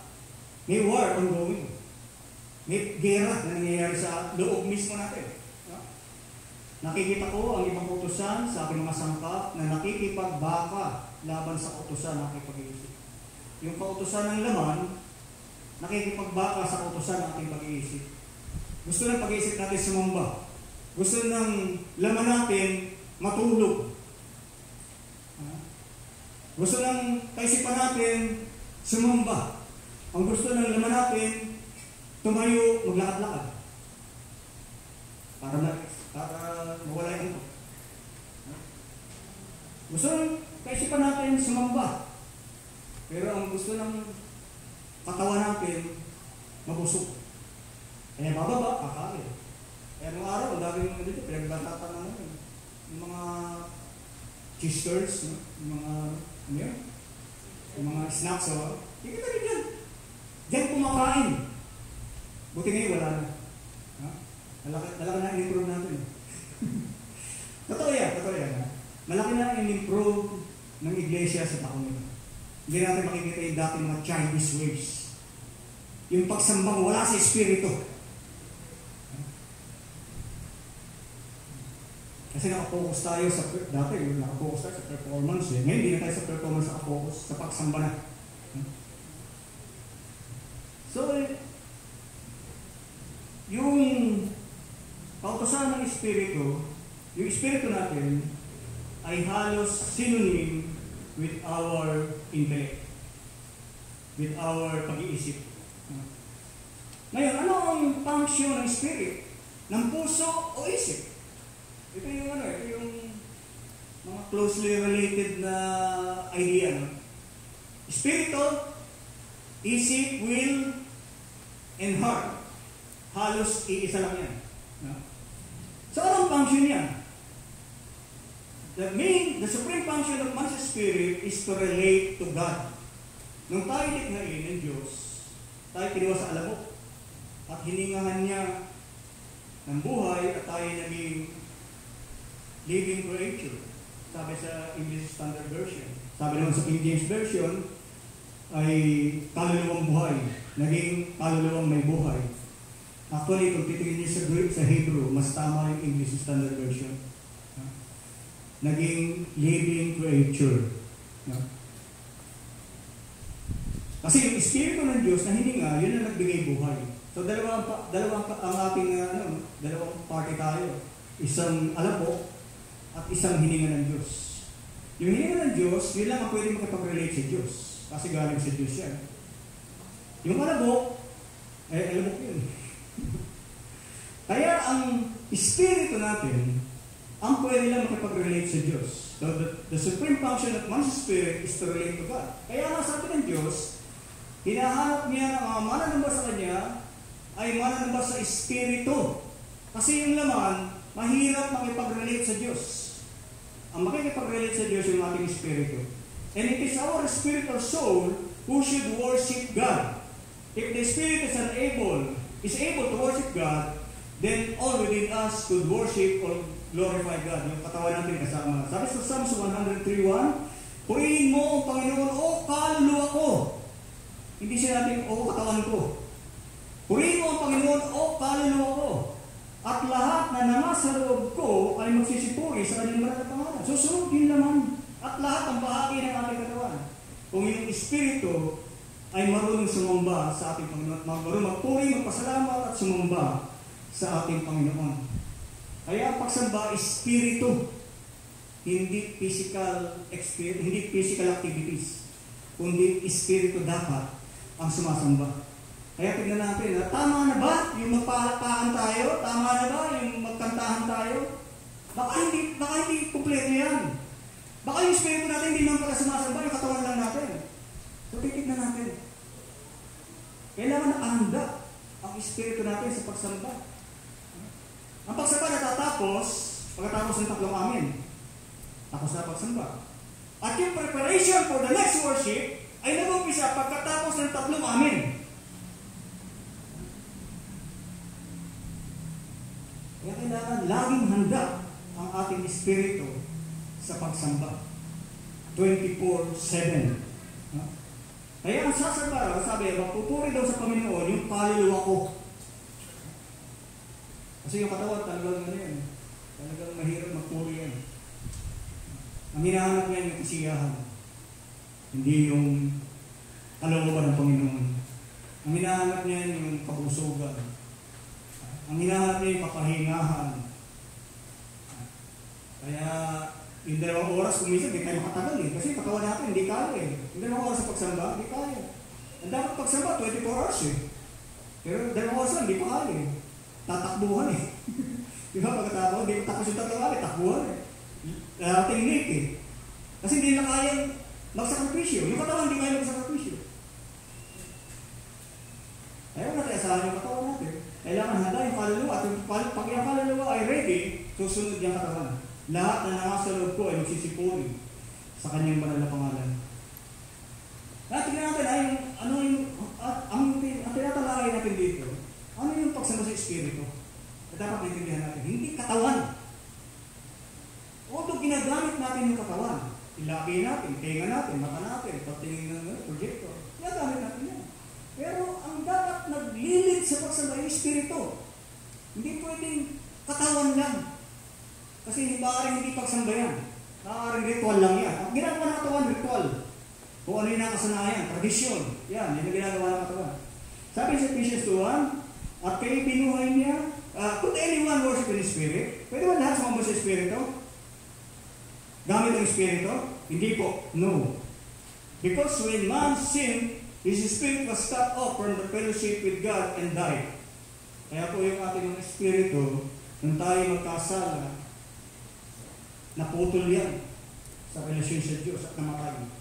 May war ongoing. May gera na nangyayari sa loob mismo natin. Nakikita ko ang ibang kautusan sa aking mga sangkap na nakikipagbaka laban sa kautusan ng aking pag-iisip. Yung kautusan ng laman, nakikipagbaka sa kautusan ng ating pag-iisip. Gusto ng pag-iisip natin sumamba. Gusto ng laman natin matulog. Gusto ng kaisipan natin sumamba. Ang gusto ng laman natin, tumayo, maglakad-lakad. Para mawala yung ito. Gusto ng kaisipan natin sumamba. Pero ang gusto ng katawan natin, mabusog. Kaya bababa, kakain. Kaya mga araw, ang daming mga dito, pinagbatatan na naman. Yung mga cheesters, no? Yung mga, ano yun? Yung mga snacks, o. Hindi ka rin yan. Diyan kumakain. Buti ngayon, wala na. Ha? Malaki na in-improve natin. Totoo yan. Malaki na in-improve ng iglesia sa taong ito. Hindi natin makikita yung dati mga Chinese ways. Yung pagsambang wala sa espiritu. Kasi nakapokus tayo sa, dati nakapokus tayo sa performance. Ngayon hindi na tayo sa performance, nakapokus sa pagsamba na. So, yung kautosan ng espiritu, yung espiritu natin ay halos synonym with our intellect, with our pag-iisip. Ngayon, ano ang function ng spirit? Ng puso o isip? Ito yung ito yung mga closely related na idea. No? Spiritual, isip, will, and heart. Halos iisa lang yan. No? So, anong function yan? The supreme function of man's spirit is to relate to God. Nung tayo likhain ng Diyos, tayo kinuha sa alabok at hiningahan niya ng buhay at tayo naging living creature. Sabi sa English Standard Version. Sabi naman sa King James Version ay kaluluwang buhay. Naging kaluluwang may buhay. Actually, kung titingin niyo sa Greek, sa Hebrew, mas tama yung English Standard Version. Naging living creature. No? Kasi yung espiritu ng Diyos na hininga, yun ang nagbigay buhay. So dalawang ang ating dalawang party tayo. Isang alapok at isang hininga ng Diyos. Yung hininga ng Diyos, yun lang ang pwede makipag-relate sa Diyos. Kasi galing sa Diyos yan. Yung alabok, alabok yun. Kaya ang espiritu natin, ang pwede lang makipag-relate sa Diyos. So the supreme function of man's spirit is to relate to God. Kaya nga sabi ng Diyos, hinahanap niya ang mga mananamba sa Kanya ay mananamba sa espiritu. Kasi yung laman, mahirap makipag-relate sa Diyos. Ang makikipag-relate sa Diyos yung ating espiritu. And it is our spirit or soul who should worship God. If the spirit is able to worship God, then all within us could worship or glorify God. Yung katawan natin kasama. Sabi sa Psalms 103:1, purihin mo ang Panginoon, o kaluluwa ko. Hindi sinabing, o katawan ko. Purihin mo ang Panginoon, o kaluluwa ko. At lahat na nasa loob ko ay magsisipuri sa kanyang banal na pangalan. Susunod din naman. At lahat ng bahagi ng ating katawan. Kung yung espiritu ay marunong sumamba sa ating Panginoon, marunong magpuri, magpasalamat at sumamba sa ating Panginoon. Kaya ang pagsamba, espiritu, hindi physical experience, hindi physical activities, kundi espiritu dapat ang sumasamba. Kaya tignan natin, tama na ba yung magpalakpakan tayo? Tama na ba yung magkantahan tayo? Baka hindi kumpleto yan. Baka yung espiritu natin hindi naman pala sumasamba, yung katawan lang natin. So titignan natin. Kailangan nakahanda ang espiritu natin sa pagsamba. Ang pagsamba natatapos pagkatapos ng tatlong amin. Tapos na pagsamba. At yung preparation for the next worship ay nag-umpisa pagkatapos ng tatlong amin. Kaya kailangan laging handa ang ating espiritu sa pagsamba. 24/7. Kaya ang sasamba, sabi, magpupuri daw sa Panginoon yung kaluluwa ko. Kasi yung katawan talagang talagang mahirap magpuri yan. Ang hinahanap niya yung kasiyahan. Hindi yung kalooban ng Panginoon. Ang hinahanap niya yung kabusugan. Ang hinahanap niya yung kapahingahan. Kaya yung 2 oras kung minsan, hindi tayo makatagal eh. Kasi katawan natin, hindi kaya eh. Yung 2 oras sa pagsamba, hindi kaya. Ang dapat pagsamba, 24 hours eh. Pero 2 oras lang, di pa kaya eh. Tatakbuhan eh. Di ba, pagkatapos, di pa tapos yung 3 oras, takbuhan eh. Tingnik eh. Kasi hindi na kayang magsakripisyo. Yung katawan hindi kaya magsakripisyo. Ayaw natin asahan yung katawan natin. Kailangan handa yung kaluluwa. At pag yung kaluluwa ay ready, susunod yung katawan. Lahat na nasa loob ko ay magsisipuri sa kanyang banal na pangalan. Tingnan natin ay ang tinatalakay natin dito. Ano yung pagsama sa Espiritu? At dapat naintindihan natin. Hindi katawan. Although ginagamit natin yung katawan, ilagay natin, tinga natin, mata natin, patingin ng projector, ginagamit natin yan. Pero ang dapat naglilid sa pagsamba yung Espiritu. Hindi pwedeng katawan lang. Kasi maaaring hindi pagsamba yan. Maaaring ritual lang yan. Ang ginagawa ng katawan, ritual. Kung ano yung nakasanayan, tradisyon. Yan, yun ang ginagawa ng katawan. Sabi sa Ephesians 2:1, at kayo binuhay niya, could anyone worship in the Spirit? Pwede ba lahat sumamba sa Espiritu? Gamit ang Espiritu? Hindi po. No. Because when man sinned, his spirit was cut off from the fellowship with God and died. Kaya po yung ating mga Espiritu, nung tayo magkasala, naputol yan sa relasyon sa Diyos at namatay.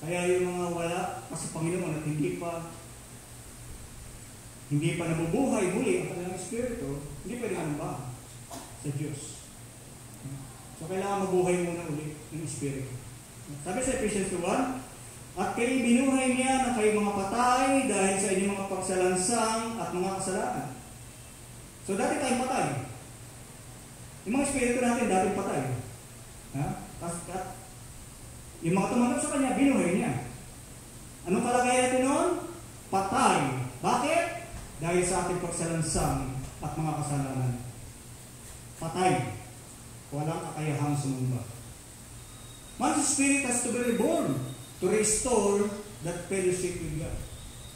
Kaya yung mga wala pa sa Panginoon at hindi pa nabubuhay muli ang kanilang Espiritu, hindi pwede manamba sa Diyos. So, kailangan mabuhay muna ulit ng Espiritu. Sabi sa Ephesians 2:1, at kayo binuhay niya na kayo mga patay dahil sa inyong mga pagsalansang at mga kasalanan. So, dati tayong patay. Yung mga Espiritu natin, dating patay. At yung mga tumanggap sa Kanya, binuhay niya. Anong kalagayan natin noon? Patay. Bakit? Dahil sa ating pagsalansang at mga kasalanan. Patay. Walang kakayahang sumumba. Man's spirit has to be reborn to restore that fellowship with God.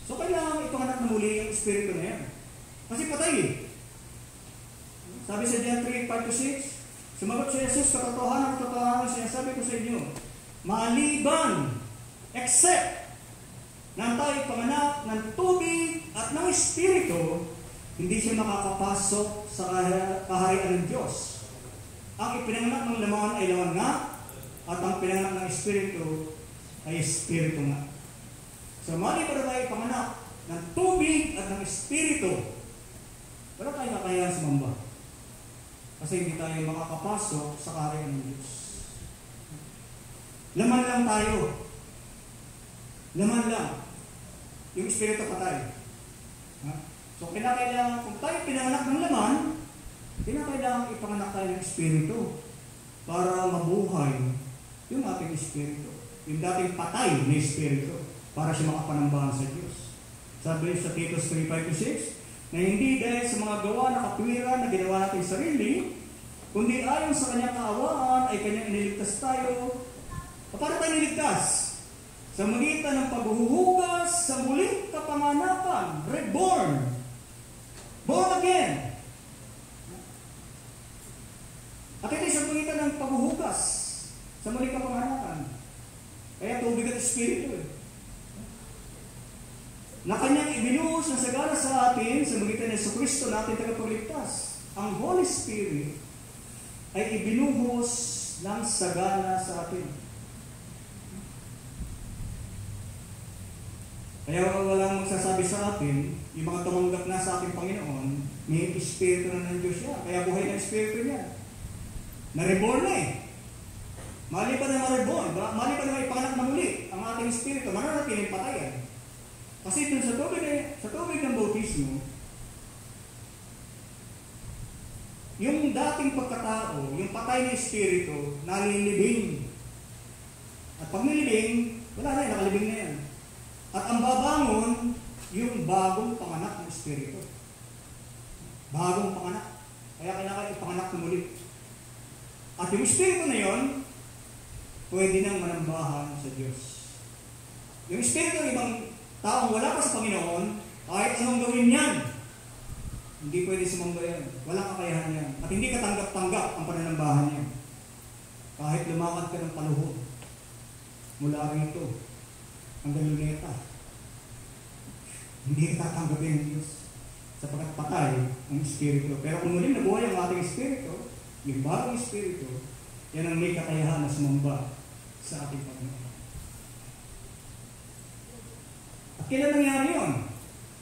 So, kailangan ipanganak na muli yung espiritu na yan. Kasi patay eh. Sabi sa John 3:5-6, sumagot si Jesus, katotohanan siya, sabi ko sa inyo, maliban, except, na tayo panganak ng tubig at ng espiritu, hindi siya makakapasok sa kaharian ng Diyos. Ang ipinanganak ng laman ay laman nga, at ang pinanganak ng espiritu ay espiritu nga. So, maliban na tayo panganak ng tubig at ng espiritu, wala tayong kakayahan sumamba. Kasi hindi tayo makakapasok sa kaharian ng Diyos. Laman lang tayo. Laman lang. Yung espiritu patay. So, kinakailangan, kung tayo pinanganak ng laman, kinakailangan ipanganak tayo ng espiritu para mabuhay yung ating espiritu. Yung dating patay na espiritu para siya makapanambahan sa Diyos. Sabi sa Titus 3:5-6, na hindi dahil sa mga gawa na katwiran na ginawa natin sarili, kundi ayon sa kanyang kaawaan ay kanyang iniligtas tayo. Paano tayo niligtas? Sa magitan ng paghuhugas sa muling kapanganakan, reborn, born again. At ito sa magitan ng paghuhugas sa muling kapanganakan. Kaya tubig at espiritu eh. Na kanyang ibinuhos na sagana sa atin sa magitan ng Jesucristo natin tagapagligtas. Ang Holy Spirit ay ibinuhos ng sagana sa atin. Kaya walang magsasabi sa atin, yung mga tumanggap na sa ating Panginoon, may espiritu na ng Diyos siya. Kaya buhay na espiritu niya. Na-reborn na eh. Maliban na ma-reborn, maliban na ipanganak na muli ang ating espiritu, mananatiling patayan. Kasi dun sa tubig ng bautismo, yung dating pagkatao, yung patay na espiritu, nalilibing. At pag nilibing, wala na, nakalibing na yan. At ang babangon, yung bagong panganak ng espiritu. Bagong panganak. Kaya kailangan ipanganak na muli. At yung espiritu na yon, pwede nang manambahan sa Diyos. Yung espiritu ng ibang taong wala pa sa Panginoon, kahit anong gawin yan, hindi pwede sumamba yan. Walang kakayahan yan. At hindi katanggap-tanggap ang pananambahan yan. Kahit lumakad ka ng paluhod, mula rito, hanggang luneta, hindi ka tatanggapin ng Diyos. Sapagkat patay ang Espiritu. Pero kung muling nabuhay ang ating Espiritu, yung bagong Espiritu, yan ang may kakayahan na sumamba sa ating Panginoon. At kailan nangyari yun?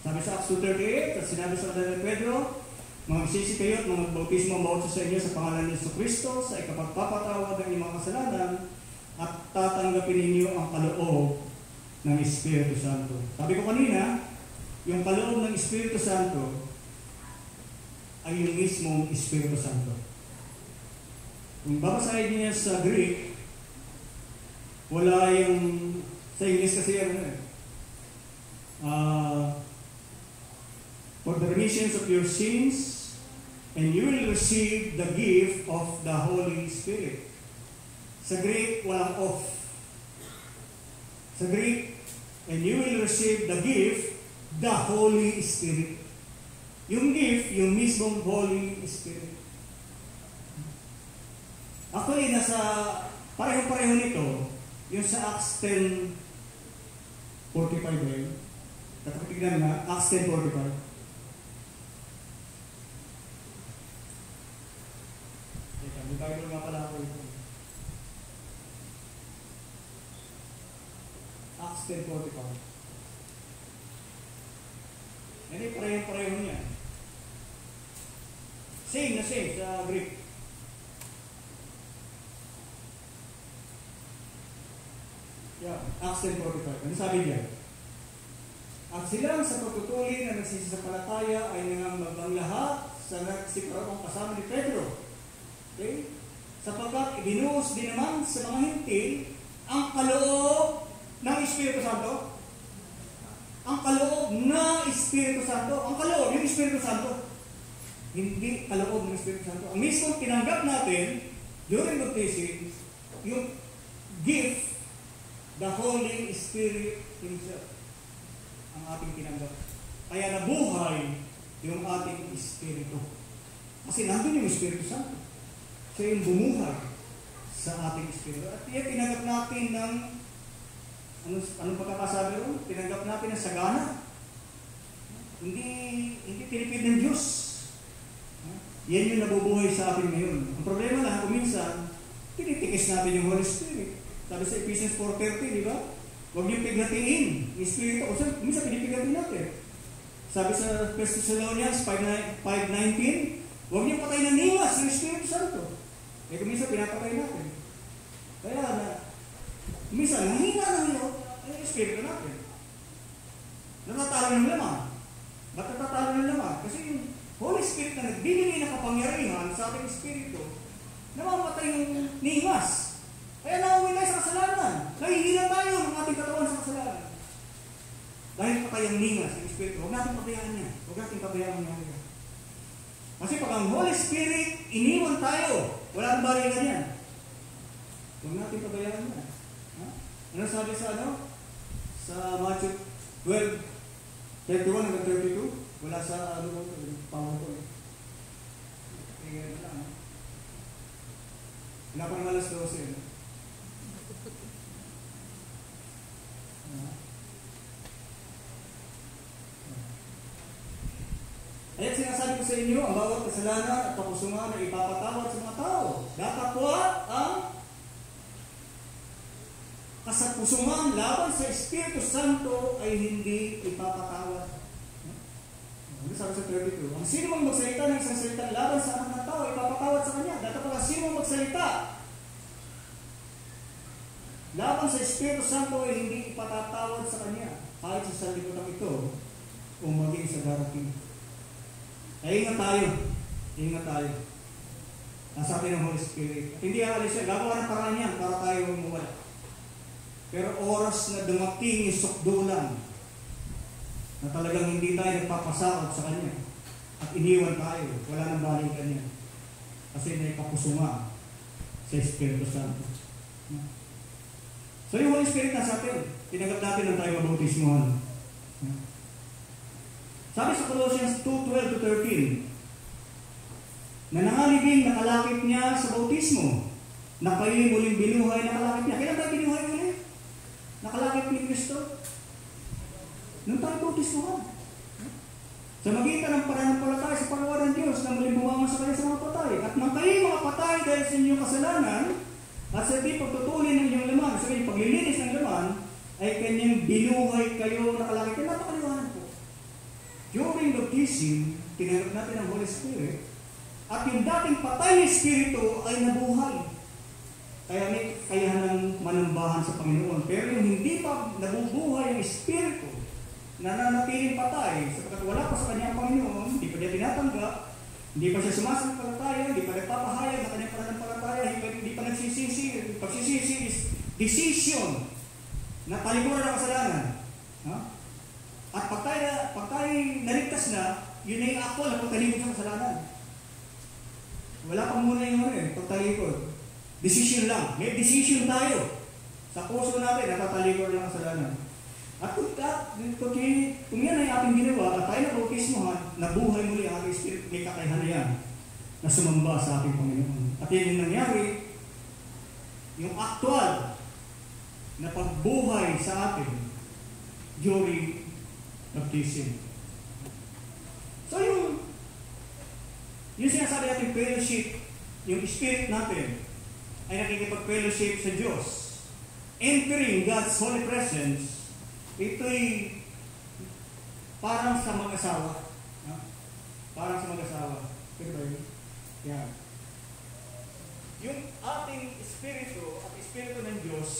Sabi sa Acts 2:38, at sinabi sa kanila ni Pedro, magsisi kayo at magbautismo ang bawat sa inyo sa pangalan ni Jesucristo sa ikapagpapatawad ng inyong mga kasalanan at tatanggapin ninyo ang kaloob ng Espiritu Santo. Sabi ko kanina, yung kaloob ng Espiritu Santo ay yung mismong Espiritu Santo. Kung babasahin niya sa Greek, wala yung sa English kasi for the remission of your sins, and you will receive the gift of the Holy Spirit. Sa Greek, walang off. Sa Greek, and you will receive the gift, the Holy Spirit. Yung gift, yung mismong Holy Spirit. Actually, nasa pareho-pareho nito, yung sa Acts 10:45 ba yun? Katakitignan na, Acts 10:45. May Bible nga pala ako ito. Acts 10:45. Yan pareho-pareho niya. Same na same sa Greek. Yeah, Acts 10:45. Ano sabi niya? At silang sa pagtutuloy na nagsisapalataya ay nangangagang lahat sa nagsikarong kasama ni Pedro. Okay? Sapagkat ibinuhos din naman sa mga hintil ang kaloob ng Espiritu Santo. Ang kaloob na Espiritu Santo. Ang kaloob, yung Espiritu Santo. Hindi kaloob ng Espiritu Santo. Ang mismo tinanggap natin during baptism, yung gift, the Holy Spirit Himself, ang ating tinanggap. Kaya nabuhay yung ating Espiritu. Kasi nandun yung Espiritu Santo. Siya yung bumuhay sa ating Espiritu. At yan, tinanggap natin ng anong pagkakasabi ron? Tinanggap natin ng sagana. Hindi tinipid ng Diyos. Yan yung nabubuhay sa atin ngayon. Ang problema lang, kung minsan, tinitikis natin yung Holy Spirit. Sabi sa Ephesians 4:30, di ba? Huwag niyong pignatiin yung Espiritu. O minsan, pinipignatin natin. Sabi sa 1 Thessalonians 5:19, huwag niyong patay ng niwas yung Espiritu Santo. Eh kung minsan pinapatay natin. Kaya minsan nahina na yung Espiritu natin. Natatalo ng laman. Ba't natatalo ng laman? Kasi yung Holy Spirit na nagbibigay ng kapangyarihan sa ating Espiritu, namamatay yung niwas. Kaya nauwi tayo sa kasalanan. Nahihila tayo ng ating katawan sa kasalanan. Dahil patay ang niwas, yung Espiritu. Huwag natin pabayaan niya. Huwag natin pabayaan niya. Kasi pag ang Holy Spirit, iniwan tayo. Wala nang balikan yan. Huwag natin pabayaan yan. Ha? Ano sabi sa Sa Matthew 12:31-32? Wala sa pangalan ko. Tingnan lang. Wala pa ng alas 12. Aya't sinasabi ko sa inyo, ang bawat kasalanan at pakusungan ay ipapatawad sa mga tao. Datapwat ang kasapusungan laban sa Espiritu Santo ay hindi ipapatawad. Ano sabi sa 32? Ang sino mang magsalita ng isang salita laban sa anak ng tao, ipapatawad sa kanya. Datapwat ang sino mang magsalita laban sa Espiritu Santo ay hindi ipatatawad sa kanya. Kahit sa sanlibutan ito o maging sa darating. Ay, ingat tayo. Ingat tayo. Nasa atin ng Holy Spirit. At hindi aalis siya. Gagawa ng paraan yan para tayo umuwala. Pero oras na dumating yung sukdulan na talagang hindi tayo nagpapasakot sa Kanya at iniwan tayo, wala nang balikan niya. Kasi may kapusungan sa Espiritu Santo. So yung Holy Spirit nasa atin. Tinanggap natin ang tayo mabautismuhan. Sabi sa Colossians 2:12-13, nanangalibing nakalakip niya sa bautismo, na kayo'y muling binuhay nakalakip niya. Kailan tayo binuhay ulit? Nakalakip ni Kristo? Nung tayo bautismohan. Sa magitan ng pananampalataya sa pagawa ng Diyos na muling bumangon sa kanya sa mga patay. At nang kayo mga patay dahil sa inyong kasalanan, at sa di pagtutuloy ng inyong laman, sa inyong paglilinis ng laman, ay kanyang binuhay kayo nakalagay. Kaya napakaliwanag po. During baptism, tinanggap natin ang Holy Spirit, at yung dating patay na Espiritu ay nabuhay. Kaya may kayahan ng manambahan sa Panginoon. Pero yung hindi pa nabubuhay ang Espiritu, nananatiling patay, sapagkat wala pa sa kanyang Panginoon, hindi pa niya tinatanggap, hindi pa siya sumasampalataya, hindi pa nagpapahayag ng kanyang pananampalataya, hindi pa nagsisisi. Pagsisisi is decision na talikuran ng kasalanan. At pag tayo naligtas na, yun ay actual na pagtalikod sa kasalanan. Wala pang muna yung pagtalikod. Decision lang. May decision tayo. Sa puso natin, natatalikod ng kasalanan. At kung yan ay ating ginawa, at tayo na bautismohan, nabuhay muli ang ating Spirit, may kakayahan na yan na sumamba sa ating Panginoon. At yan yung nangyari, yung actual na pagbuhay sa atin during baptism. So yung sinasabi natin fellowship, yung Spirit natin ay nakikipag-fellowship sa Diyos. Entering God's holy presence, ito'y parang sa mag-asawa. Parang sa mag-asawa. Pero ba yun? Yan. Yung ating Espiritu at Espiritu ng Diyos,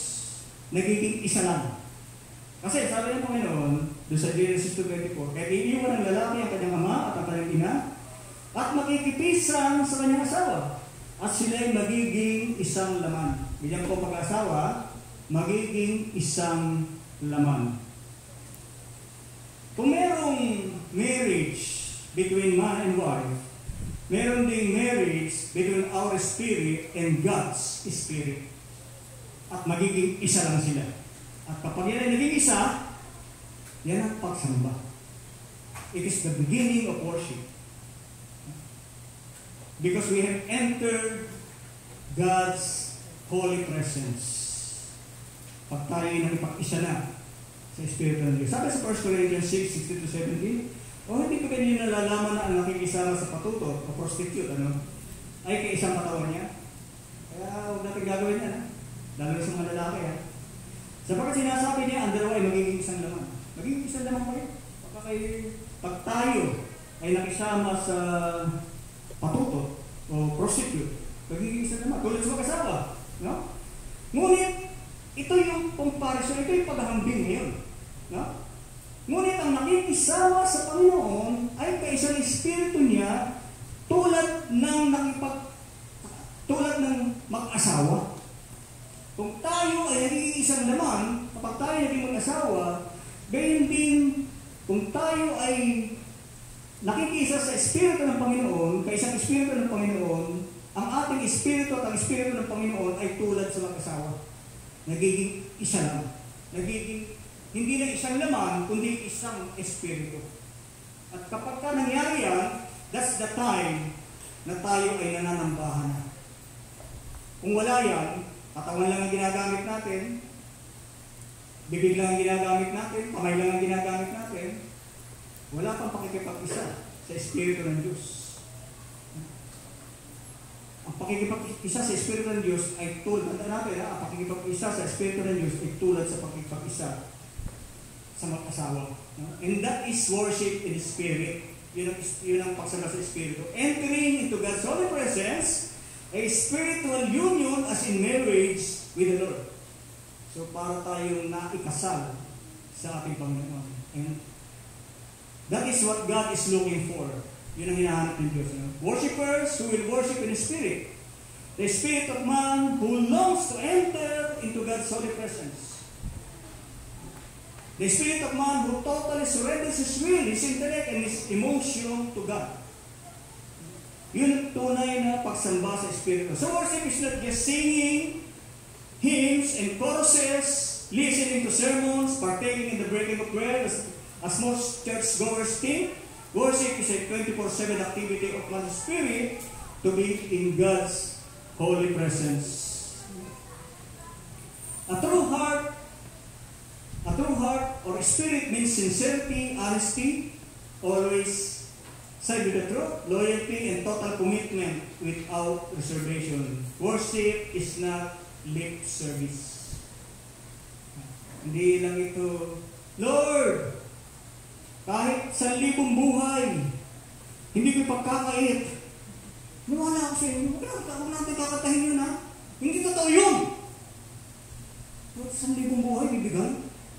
nagiging isa lang. Kasi sabi ng Panginoon, doon sa Genesis 2:24, kaya iiwan ng lalaki ang kanyang ama at ang kanyang ina, at makikipisang sa kanyang asawa, at sila'y magiging isang laman. Ganyan po pag-asawa, magiging isang laman. Kung merong marriage between man and wife, meron ding marriage between our spirit and God's spirit. At magiging isa lang sila. At kapag yan ay naging isa, yan ang pagsamba. It is the beginning of worship. Because we have entered God's holy presence. Pag tayo ay nakipag-isa na sa Espiritu ng Diyos. Sabi sa 1 Corinthians 6:16-17, hindi pa ganyan nalalaman na ang nakikisama sa patuto o prostitute, ay kaisang katawan niya. Kaya huwag natin gagawin yan, lalo sa mga lalaki. Sapagkat sinasabi niya, ang dalawa ay magiging isang laman. Magiging isang laman kayo. Pag tayo ay nakisama sa patuto o prostitute, magiging isang laman. Tulad sa mag-asawa. No? Ngunit, ito yung comparison, ito yung paghahambing ngayon. No? Ngunit ang nakikisama sa Panginoon ay kaisang Espiritu niya tulad ng mag-asawa. Kung tayo ay naging isang laman, kapag tayo naging mag-asawa, gayon din kung tayo ay nakikisa sa Espiritu ng Panginoon, kaisang Espiritu ng Panginoon, ang ating Espiritu at ang Espiritu ng Panginoon ay tulad sa mag-asawa. Nagiging isa lang. Nagiging hindi na isang laman, kundi isang Espiritu. At kapag ka nangyari yan, that's the time na tayo ay nananambahan na. Kung wala yan, katawan lang ang ginagamit natin, bibig lang ang ginagamit natin, kamay lang ang ginagamit natin, wala pang pakikipag-isa sa Espiritu ng Diyos. Ang pakikipag-isa sa Espiritu ng Diyos ay tulad, ang pakikipag-isa sa Espiritu ng Diyos ay tulad sa pakikipag-isa sa mag-asawa. And that is worship in the Spirit. Yun ang pagsama sa Espiritu. Entering into God's holy presence, a spiritual union as in marriage with the Lord. So para tayong naikasal sa ating Panginoon. And that is what God is looking for. Yun ang hinahanap ng Diyos. Worshippers who will worship in the Spirit. The spirit of man who longs to enter into God's holy presence. The spirit of man who totally surrenders his will, his intellect, and his emotion to God. Yun ang tunay na pagsamba sa Espiritu. So worship is not just singing hymns and choruses, listening to sermons, partaking in the breaking of bread, as most church-goers think. Worship is a 24/7 activity of man's spirit to be in God's holy presence. A true heart or spirit means sincerity, honesty, always side with the truth, loyalty, and total commitment without reservation. Worship is not lip service. Hindi lang ito, Lord, kahit 1,000 buhay, hindi ko pagkakait. Nawala ako sa inyo. Huwag natin kakatahin yun, ha? Hindi totoo yun. Lord, 1,000 buhay, bibigay?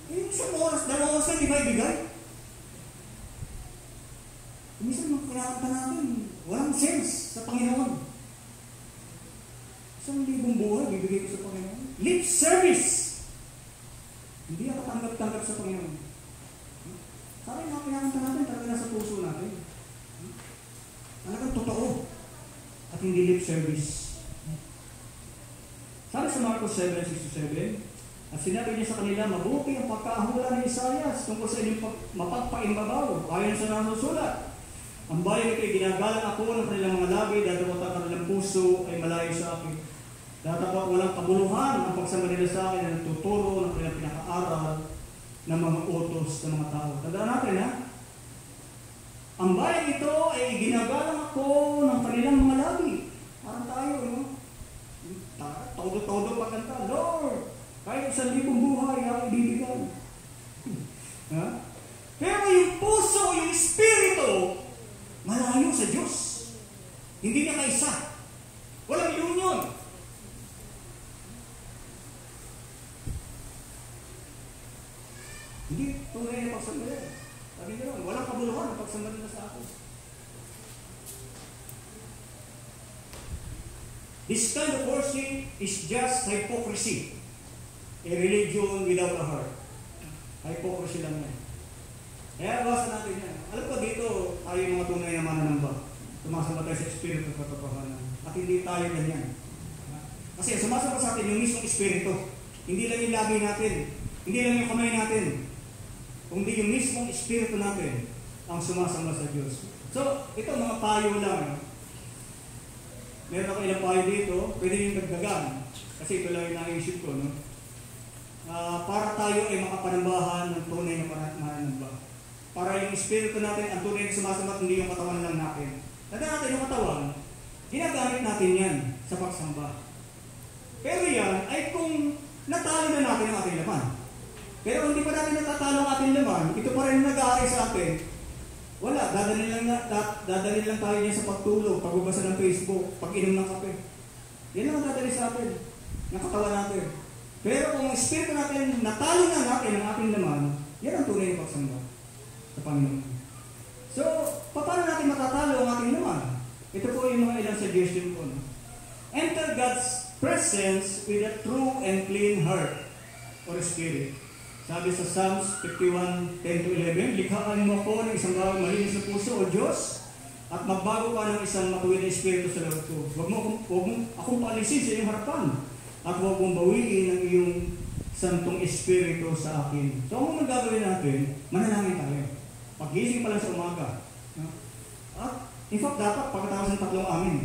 Eh, isang oras, 2 oras na, di ba ibigay? Minsan magkakanta natin, walang sense sa Panginoon. 1,000 buhay, bibigay ko sa Panginoon. Lip service! Hindi ako tanggap-tanggap sa Panginoon. Sabi nga, pinakanta natin, talaga nasa puso natin. Talagang totoo. At hindi lip service. Sabi sa Marcos 7:6-7, at sinabi niya sa kanila, mabuti ang pagkahula ni Isaias tungkol sa inyong mapagpaimbabaw. Ayon sa nasusulat, ang bayan ito'y ginagalang ako ng kanilang mga labi, dadapat ang kanilang puso ay malayo sa akin. Dadapat walang kabuluhan ang pagsama nila sa akin na nagtuturo ng kanilang pinaka-aral ng mga utos ng mga tao. Tandaan natin, ha? Ang bayan ito ay ginagalang ako ng kanilang mga labi. Parang tayo, no? Todo-todo pagkanta, Lord, kahit 1,000 buhay ang ibibigay. Ha? Pero yung puso, yung espiritu, malayo sa Diyos. Hindi niya kaisa. Walang union. Hindi tunay na pagsambali. Sabi niyo, walang kabuluhan ang pagsambali na sa ako. This kind of worship is just hypocrisy. A religion without a heart. Hypocrisy lang yan. Kaya basa natin yan. Alam ko dito, tayo yung mga tunay na mananamba. Sumasamba tayo sa Espiritu at katotohanan. At hindi tayo ganyan. Kasi sumasamba sa atin yung mismong Espiritu. Hindi lang yung labi natin. Hindi lang yung kamay natin. Kundi yung mismong Espiritu natin ang sumasamba sa Diyos. So, ito mga payo lang. Meron ako ilang payo dito. Pwede yung dagdagan. Kasi ito lang yung naisip ko. No? Para tayo ay makapanambahan ng tunay na mananamba. Para yung espiritu natin, ang tunay na sumasamba, hindi yung katawan lang natin. Tandaan natin yung katawan, ginagamit natin yan sa pagsamba. Pero yan ay kung natalo na natin ang ating laman. Pero hindi pa natin natatalo ang ating laman, ito pa rin nag-aari sa atin. Wala, dadalhin lang tayo niya sa pagtulog, pagbabasa ng Facebook, pag-inom ng kape. Yan lang ang dadalhin sa atin, ng katawan natin. Pero kung ang espiritu natin, natalo na natin ang ating laman, yan ang tunay na pagsamba sa Panginoon. So, paano natin matatalo ang ating laman? Ito po yung mga ilang suggestion ko. No? Enter God's presence with a true and clean heart or spirit. Sabi sa Psalms 51:10-11, likhaan mo ako ng isang malinis na puso, O Diyos, at magbago ka ng isang matuwid na espiritu sa loob ko. Huwag mo akong paalisin sa iyong harapan, at huwag mong bawiin ang iyong santong espiritu sa akin. So, ang mga gagawin natin, manalangin tayo. Pag-gising pa lang sa umaga. At, in fact, dapat pagkatapos ng 3 amin,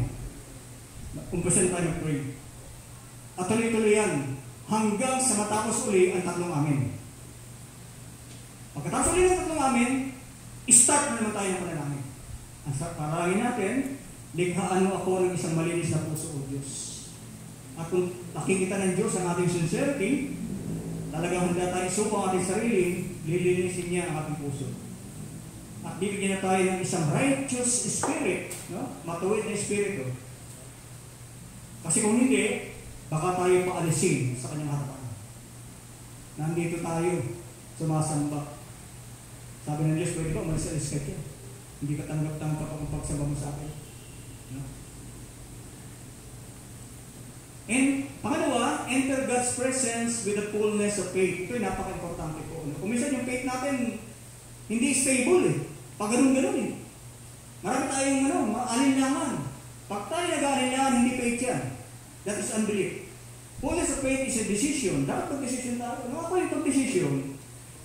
umpisan tayo mag-pray. At tuloy-tuloy yan, hanggang sa matapos uli ang 3 amin. Pagkatapos uli ng 3 amin, start na naman tayo ng panalangin. Ang paralangin natin, likhaan mo ako ng isang malinis na puso, O Diyos. At kung nakikita ng Diyos ang ating sincerity, talagang handa tayo isuko ang ating sarili, lilinisin niya ang ating puso. At bibigyan na tayo ng isang righteous spirit, no? Matuwid na espiritu. Kasi kung hindi, baka tayo paalisin sa kanyang harapan. Nandito tayo, sumasamba. Sabi ng Diyos, pwede ba umalis-alis ka dyan? Hindi ka tanggap-tanggap ang pagsamba mo sa akin. No? And pangalawa, enter God's presence with the fullness of faith. Ito ay napaka-importante po. Kung minsan yung faith natin, hindi stable eh. Pag ganun-ganun eh. Marami tayong alinlangan. Pag tayo nag-alinlangan, hindi faith yan. That is unbelief. Fullness of faith is a decision. Dapat pag-decision tayo. Ano ako yung pag-decision?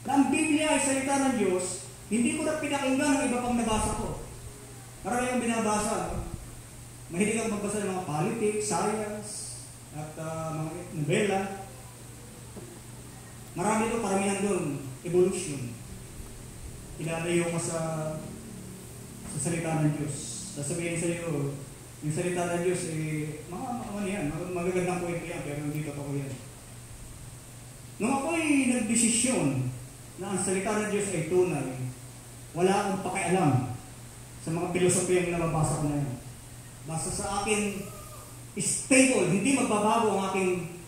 Na ang Biblia ay salita ng Diyos, hindi ko na pinakinggan ang iba pang nabasa ko. Marami yung binabasa. No? Mahilig ang magbasa ng mga politics, science, at mga novela. Marami doon, karamihan doon. evolution. Ilalayo ka sa salita ng Diyos. Sasabihin sa iyo, yung salita ng Diyos, magagandang kwento yan, pero hindi totoo yan. Nung ako'y nagdesisyon na ang salita ng Diyos ay tunay, wala akong pakialam sa mga pilosopiyang nababasa ko na yan. Basta sa akin, stable, hindi magbabago ang aking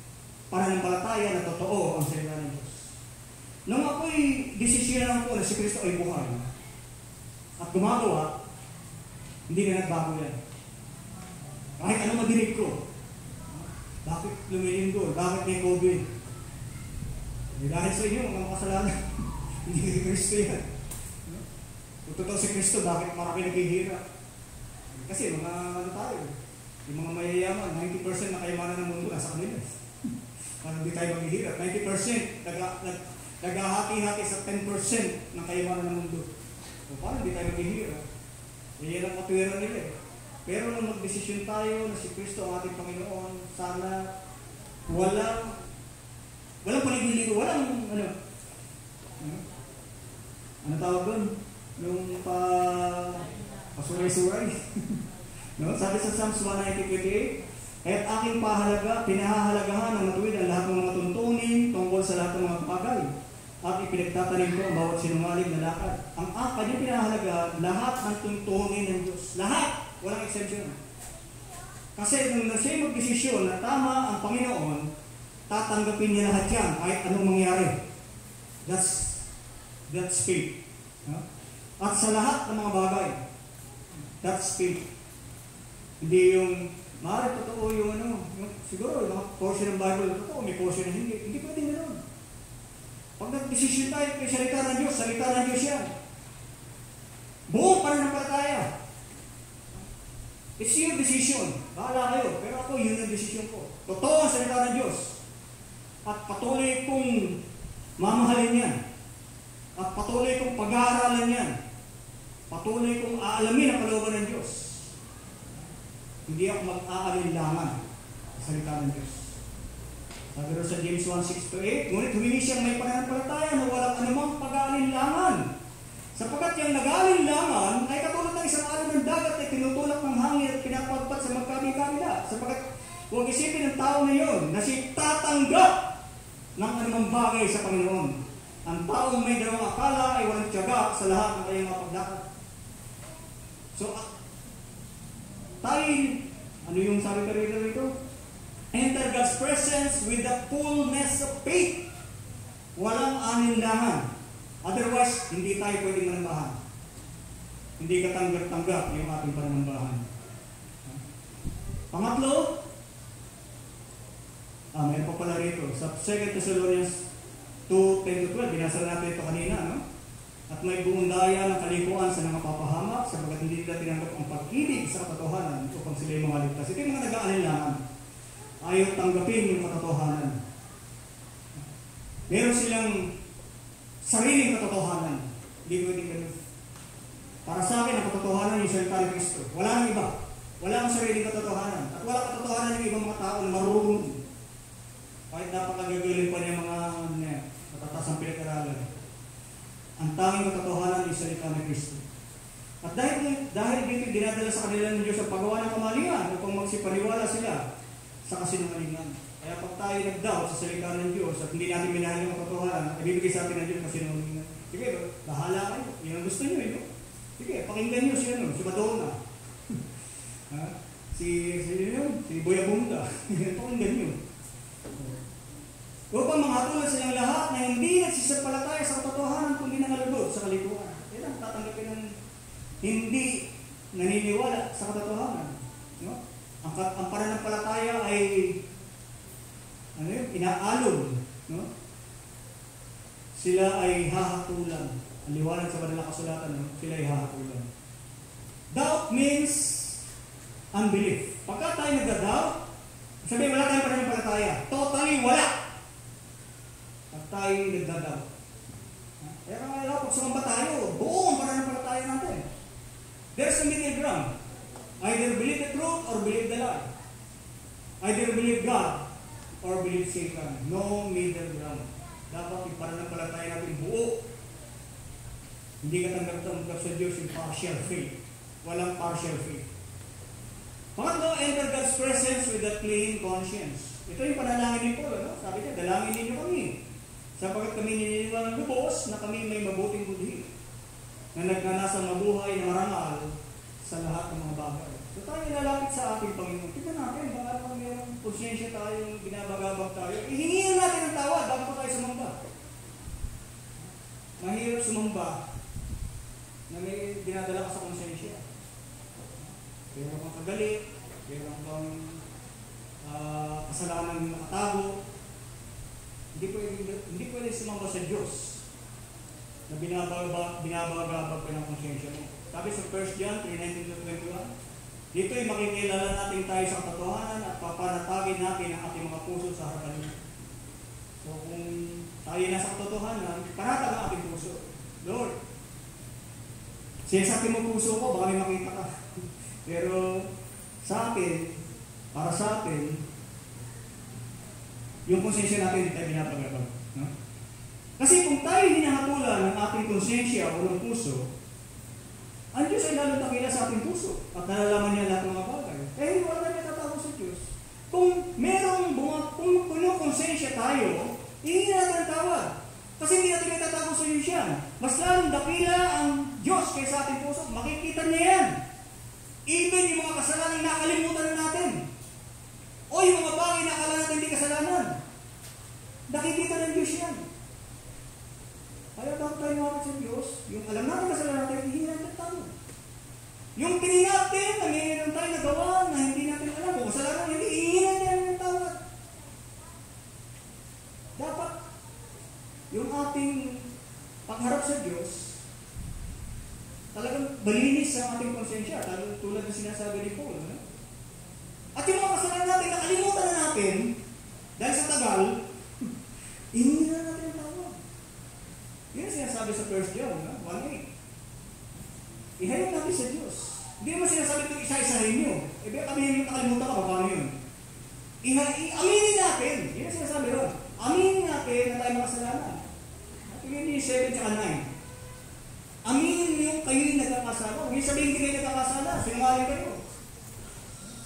pananampalataya na totoo ang salita ng Diyos. Nung ako'y desisyonan ko na si Kristo ay buhay at gumagawa, hindi na nagbago yan. Kahit ano madinig ko, bakit lumilinggo? Bakit may COVID? Dahil sa inyo, mga kasalanan, hindi si Kristo yan. Kung totoo si Kristo, bakit marami naghihirap? Kasi mga tayo, yung mga mayayaman, 90% na kayamanan ng mundo nasa kanila. Parang hindi tayo maghihirap. 90% naghahati-hati sa 10% ng kayamanan ng mundo. So, parang hindi tayo maghihirap. Yan ang katwiran nila. Pero nung mag-desisyon tayo na si Kristo ang ating Panginoon, sana walang panigiligo, walang ano tawag doon? Yung pasuray-suray. No? Sabi sa Psalms 119:28, "At aking pinahahalagahan ng matuwid ang lahat ng mga tuntunin tungkol sa lahat ng mga bagay. At ipinagtatanim ko ang bawat sinungaling na lakad." Ang kanyang pinahahalagahan, lahat ng tuntunin ng Diyos. Lahat! Walang exception. Kasi nung siya mag-desisyon na tama ang Panginoon, tatanggapin niya lahat yan kahit anong mangyari. That's faith. Huh? At sa lahat ng mga bagay, that's faith. Hindi yung, maaari totoo yung siguro yung mga portion ng Bible, totoo, may portion na hindi. Hindi pwede ganoon. Pag nag-desisyon tayo kay salita ng Diyos yan. Buong pananampalataya. It's your decision. Bahala kayo. Pero ako, yun ang decision ko. Totoo ang salita ng Diyos. At patuloy kong mamahalin yan. At patuloy kong pag-aaralan yan. Patuloy kong aalamin ang kalooban ng Diyos. Hindi ako mag-aalinlangan sa salita ng Diyos. Sabi rin sa James 1:6-8, ngunit humingi siyang may pananampalataya na walang anumang pag-aalinlangan. Sapagkat yung nag-aalinlangan ay katulad ng isang alon ng dagat ay tinutulak ng hangin at pinapagpat sa magkami-kamila. Sapagkat huwag isipin ng tao na yun na si tatanggap ng anumang bagay sa Panginoon. Ang taong may dalawang akala ay walang tiyaga sa lahat ng kanyang mapaglakad. So, tayo, ano yung sabi ka rito? Enter God's presence with the fullness of faith. Walang alinlangan. Otherwise, hindi tayo pwedeng manambahan. Hindi ka tanggap-tanggap yung ating panambahan. Pangatlo, mayroon pa pala rito. Sa 2 Thessalonians 2:10-12, binasa natin ito kanina, no? At may buong daya ng kalikuan sa nangapapahamak sapagkat hindi nila tinanggap ang pag-ibig sa katotohanan upang sila yung mga ligtas. Ito yung mga nag-aalinlangan. Ayaw tanggapin yung katotohanan. Meron silang sariling katotohanan. Hindi pwedeng ganun. Para sa akin, ang katotohanan yung salita ni Kristo. Wala nang iba. Wala ang sariling katotohanan. At wala katotohanan yung ibang mga tao na marunong. Kahit napakagagaling pa niya mga matatas ang pinag-aralan. Ang tanging katotohanan yung salita ni Kristo. At dahil dito dinadala sa kanila ng Diyos ang paggawa ng kamalingan upang magsipaniwala sila sa kasinungalingan. Kaya pag tayo nag-doubt sa salita ng Diyos at hindi natin minahal yung katotohanan, ibibigay sa atin ng Diyos kasinungalingan. Sige, bahala kayo. Yun ang gusto nyo, eh. Sige, pakinggan nyo si Madonna. si Boya Bunda. Pakinggan nyo. Upang makatulad silang lahat na hindi nagsisampalataya sa katotohanan kundi nangalugod sa kalikuan. Yan ang tatanggapin ng hindi naniniwala sa katotohanan. No? Ang pananampalataya ay inaalon. No? Sila ay hahatulan. Ang liwanag sa banal na kasulatan, no? Sila ay hahatulan. Doubt means unbelief. Pagka tayo nagda-doubt, sabihin wala tayong pananampalataya. Totally wala. At tayo nagda-doubt. Kaya pag sumamba tayo, buong pananampalataya natin. There's a middle ground. Either believe the truth or believe the lie. Either believe God or believe Satan. No middle ground. Dapat yung pananampalataya natin buo. Hindi ka tanggap-tanggap sa Diyos yung partial faith. Walang partial faith. Pangatlo, enter God's presence with a clean conscience. Ito yung panalangin ni Paul. Ano? Sabi niya, dalangin ninyo kami. Sapagkat kami nininiwala ng lubos na kami may mabuting budhi. Na nagnanasang mabuhay na marangal sa lahat ng mga bagay. So tayo nilalapit sa ating Panginoon. Tignan natin, baka naman mayroong konsensya tayo, binabagabag tayo. Ihingin natin ang tawad bago tayo sumamba. Mahirap sumamba na may dinadala ka sa konsensya. Meron kang kagalit, meron kang kasalanan nakatago. Hindi pwede sumamba sa Diyos na binabagabag ka ng konsensya mo. Sabi sa 1 John 3:19-21, dito'y makikilala natin tayo sa katotohanan at papanatagin natin ang ating mga puso sa harapan niya. So kung tayo nasa katotohanan, panatag ang ating puso. Lord, siyasakin mo puso ko, baka may makita ka. Pero sa akin, para sa atin, yung konsensya natin hindi tayo binabagabag. No? Kasi kung tayo hinahatulan ng ating konsensya o ng puso, ang Diyos ay lalo takila sa ating puso at nalalaman niya lahat ng mga bagay. Eh, wala na tatago sa Diyos. Kung merong kung konsensya tayo, hindi natin tawad. Kasi hindi natin natatago sa Diyos yan. Mas lalong dakila ang Diyos kaysa ating puso. Makikita niya yan. Even yung mga kasalanan nakalimutan na natin. O yung mga bagay na akala natin hindi kasalanan. Nakikita ng Diyos yan. Kaya bago tayo mawakit sa Diyos, yung alam natin kasalanan natin, hindi natin tawad. Yung tingin natin na mayroon tayo nagawa na hindi natin alam kung kasalanan, hindi natin ng tawad. Dapat yung ating pagharap sa Diyos, talagang malinis ang ating konsensya, tulad ng sinasabi ni Paul. No? At yung mga kasalanan natin, nakalimutan na natin, dahil sa tagal, hindi na natin ang tawad. Yun ang sinasabi sa 1 John, no? 1:8. Ihayag natin sa Diyos. Hindi naman sinasabi ito isa-isahin nyo. Eh, kami yung nakalimutan ka, paano yun? Aminin natin. Yun ang sinasabi ron. Aminin natin na tayo makasalanan. At yun yung 7-9. Aminin niyo kayo yung nagkakasala. Huwag yung sabihin hindi kayo nagkakasala. Sinungaling kayo.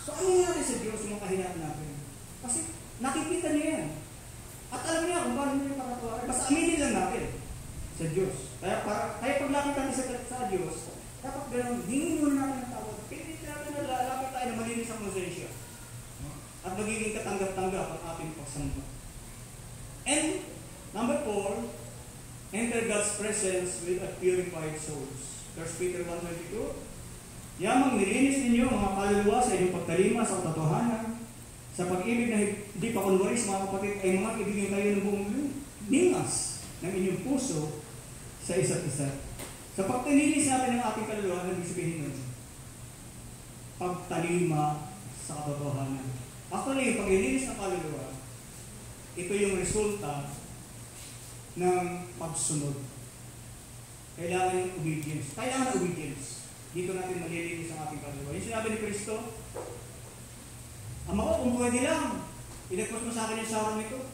So, aminin natin sa Diyos yung kahinaan natin. Kasi nakikita niya yan. At alam niya kung paano niya yung pakatuwaran. Basta aminin lang natin sa Diyos. Kaya pag nakita natin sa Diyos, dapat gano'n, hingin muna natin ang tawad. Hindi natin na lalapit tayo na malinis ang konsensya. At magiging katanggap-tanggap ang ating pagsamba. And, number 4, enter God's presence with a purified souls. 1 Peter 1:22, yamang nilinis ninyo mga kaluluwa sa inyong pagtalima sa katotohanan, sa pag-ibig na hindi pa kunwaris mga kapatid, ay mga ibigin kayo ng buong ningas ng inyong puso sa isa't isa. Sa pagtalinis natin ng ating kaluluwa, ano ibig sabihin nun? Pagtalima sa katotohanan. Actually, yung paglilinis ng kaluluwa, ito yung resulta ng pagsunod. Kailangan yung obedience. Kailangan obedience. Dito natin malilinis ang ating kaluluwa. Yung sinabi ni Kristo, Ama ko, kung pwede lang, inagpos mo sa akin yung sarong nito.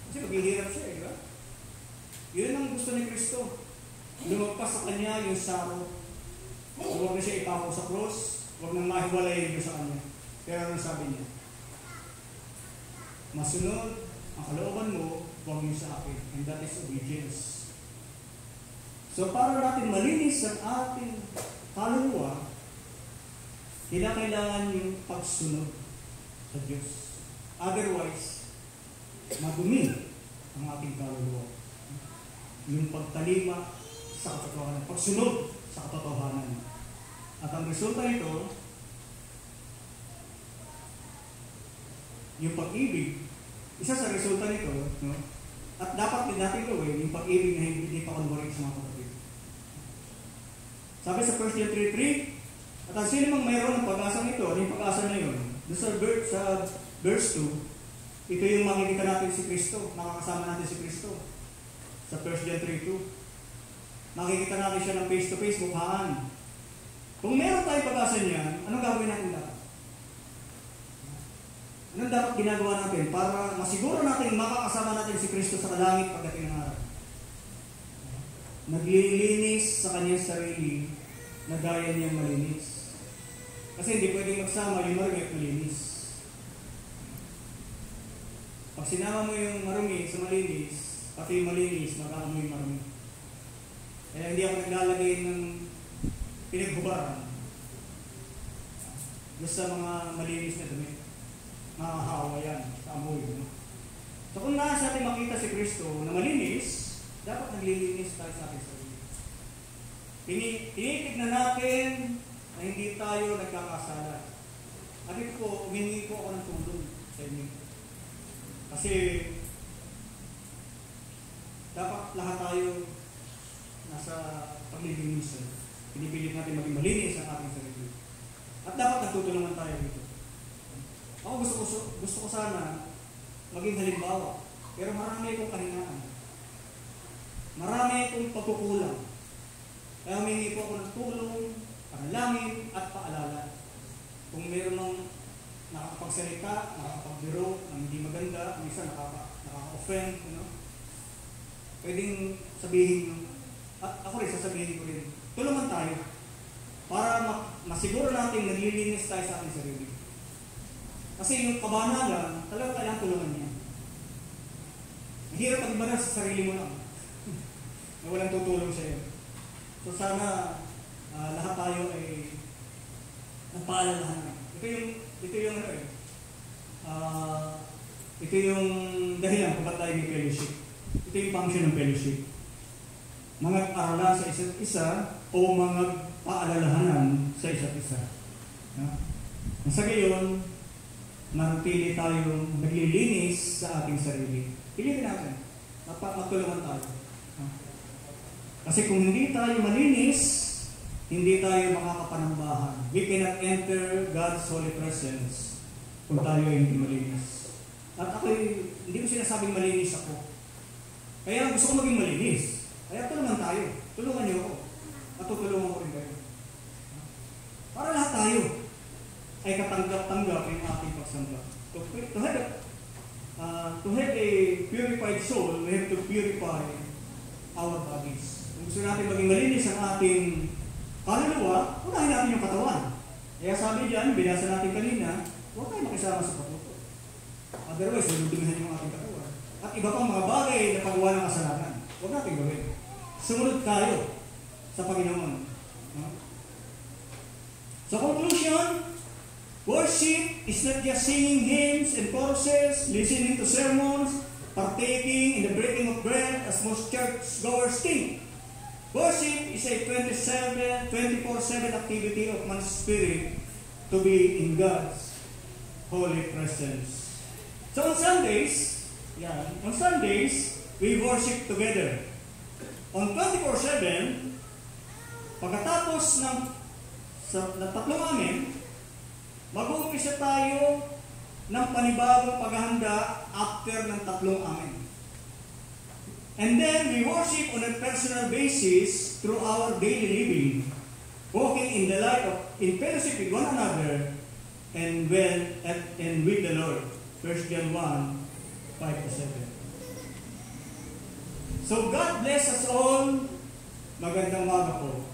Kasi maghihirap siya, di ba? Yun ang gusto ni Kristo. Lumagpas sa kanya yung sarong. Huwag na siya ipako sa cross, huwag nang mahiwalay yung sa kanya. Pero ano sabi niya? Masunod ang kalooban mo, huwag niyo sa akin. And that is obedience. So para natin malinis ang ating kaluluwa, kailangan yung pagsunod sa Diyos. Otherwise, madumi ang ating kaluluwa. Yung pagtalima sa katotohanan, pagsunod sa katotohanan. At ang resulta nito, yung pag-ibig, isa sa resulta nito, no? At dapat din natin gawin yung pag-ibig na hindi pa kunwarin sa mga kapatid. Sabi sa 1 John 3:3, at ang sino mang mayroon ng pag-asa nito, ano yung pag-asa na yun? Sa verse 2, ito yung makikita natin si Kristo, makakasama natin si Kristo. Sa 1 John 3:2, makikita natin siya ng face-to-face, mukhaan. Kung meron tayong pag-asa niyan, anong gagawin natin dapat? Anong dapat ginagawa natin para masiguro natin makakasama natin si Kristo sa kalangit pagdating ng araw? Naglilinis sa kanyang sarili na gaya niyang malinis. Kasi hindi pwedeng magsama yung marumi at malinis. Pag sinama mo yung marumi sa malinis, pati yung malinis, magkakamoy yung marumi. Kaya hindi ako naglalagay ng pinagbubaran sa mga malinis na dumi. Nakakahawa yan sa amoy. No? So kung nasa atin makita si Kristo na malinis, dapat naglilinis tayo sa ating sarili. Tinitignan natin na hindi tayo nagkakasala. At ito po, humingi po ako ng tulong sa inyo. Kasi dapat lahat tayo nasa paglilinis. Pinipilit natin maging malinis ang ating sarili. At dapat nagtutulungan tayo dito. Ako gusto ko sana maging halimbawa. Pero marami akong kahinaan. Marami akong pagkukulang. Kaya humingi po ako ng tulong, panalangin at paalala. Kung mayroon ng nakakapagsalita, nakakapagbiro, ng hindi maganda, minsan nakaka-offend, pwedeng sabihin, at ako rin sasabihin ko rin, tulungan tayo para masiguro natin naglilinis tayo sa ating sarili. Kasi yung kabanalan, talagang kailangan tulungan niya. Mahirap pag-ibanan sa sarili mo lang na walang tutulong sa iyo. So sana lahat tayo ay nagpaalalahan. Ito yung dahilan kung ba't tayo may fellowship. Ito yung function ng fellowship. Mga aralan sa isa't isa o mga paalalahanan sa isa't isa. Sa gayon, manatili tayong naglilinis sa ating sarili. Piliin natin. Magtulungan tayo. Kasi kung hindi tayo malinis, hindi tayo makakapanambahan. We cannot enter God's holy presence kung tayo ay hindi malinis. At ako, hindi ko sinasabing malinis ako. Kaya gusto ko maging malinis. Kaya tulungan tayo. Tulungan niyo ako. At tutulungan ko rin kayo. Para lahat tayo ay katanggap-tanggap yung ating pagsamba. To have a purified soul, we have to purify our bodies. Kung gusto natin maging malinis ang ating kaluluwa, unahin natin yung katawan. Kaya sabi diyan, binasa natin kanina, huwag tayo makisama sa patuto. Otherwise, maludumihan yung ating katawan. At iba pang mga bagay na paggawa ng kasalanan. Huwag natin gawin. Sumunod tayo sa Panginoon. So conclusion, worship is not just singing hymns and choruses, listening to sermons, partaking in the breaking of bread as most church-goers think. Worship is a 24/7 activity of man's spirit to be in God's holy presence. So on Sundays, we worship together. On 24/7, pagkatapos ng tatlong amen, mag-uumpisa tayo ng panibagong paghahanda after ng tatlong amen. And then we worship on a personal basis through our daily living, walking in the light of in fellowship with one another and with the Lord. 1 John 1:5-7. So God bless us all. Magandang umaga po.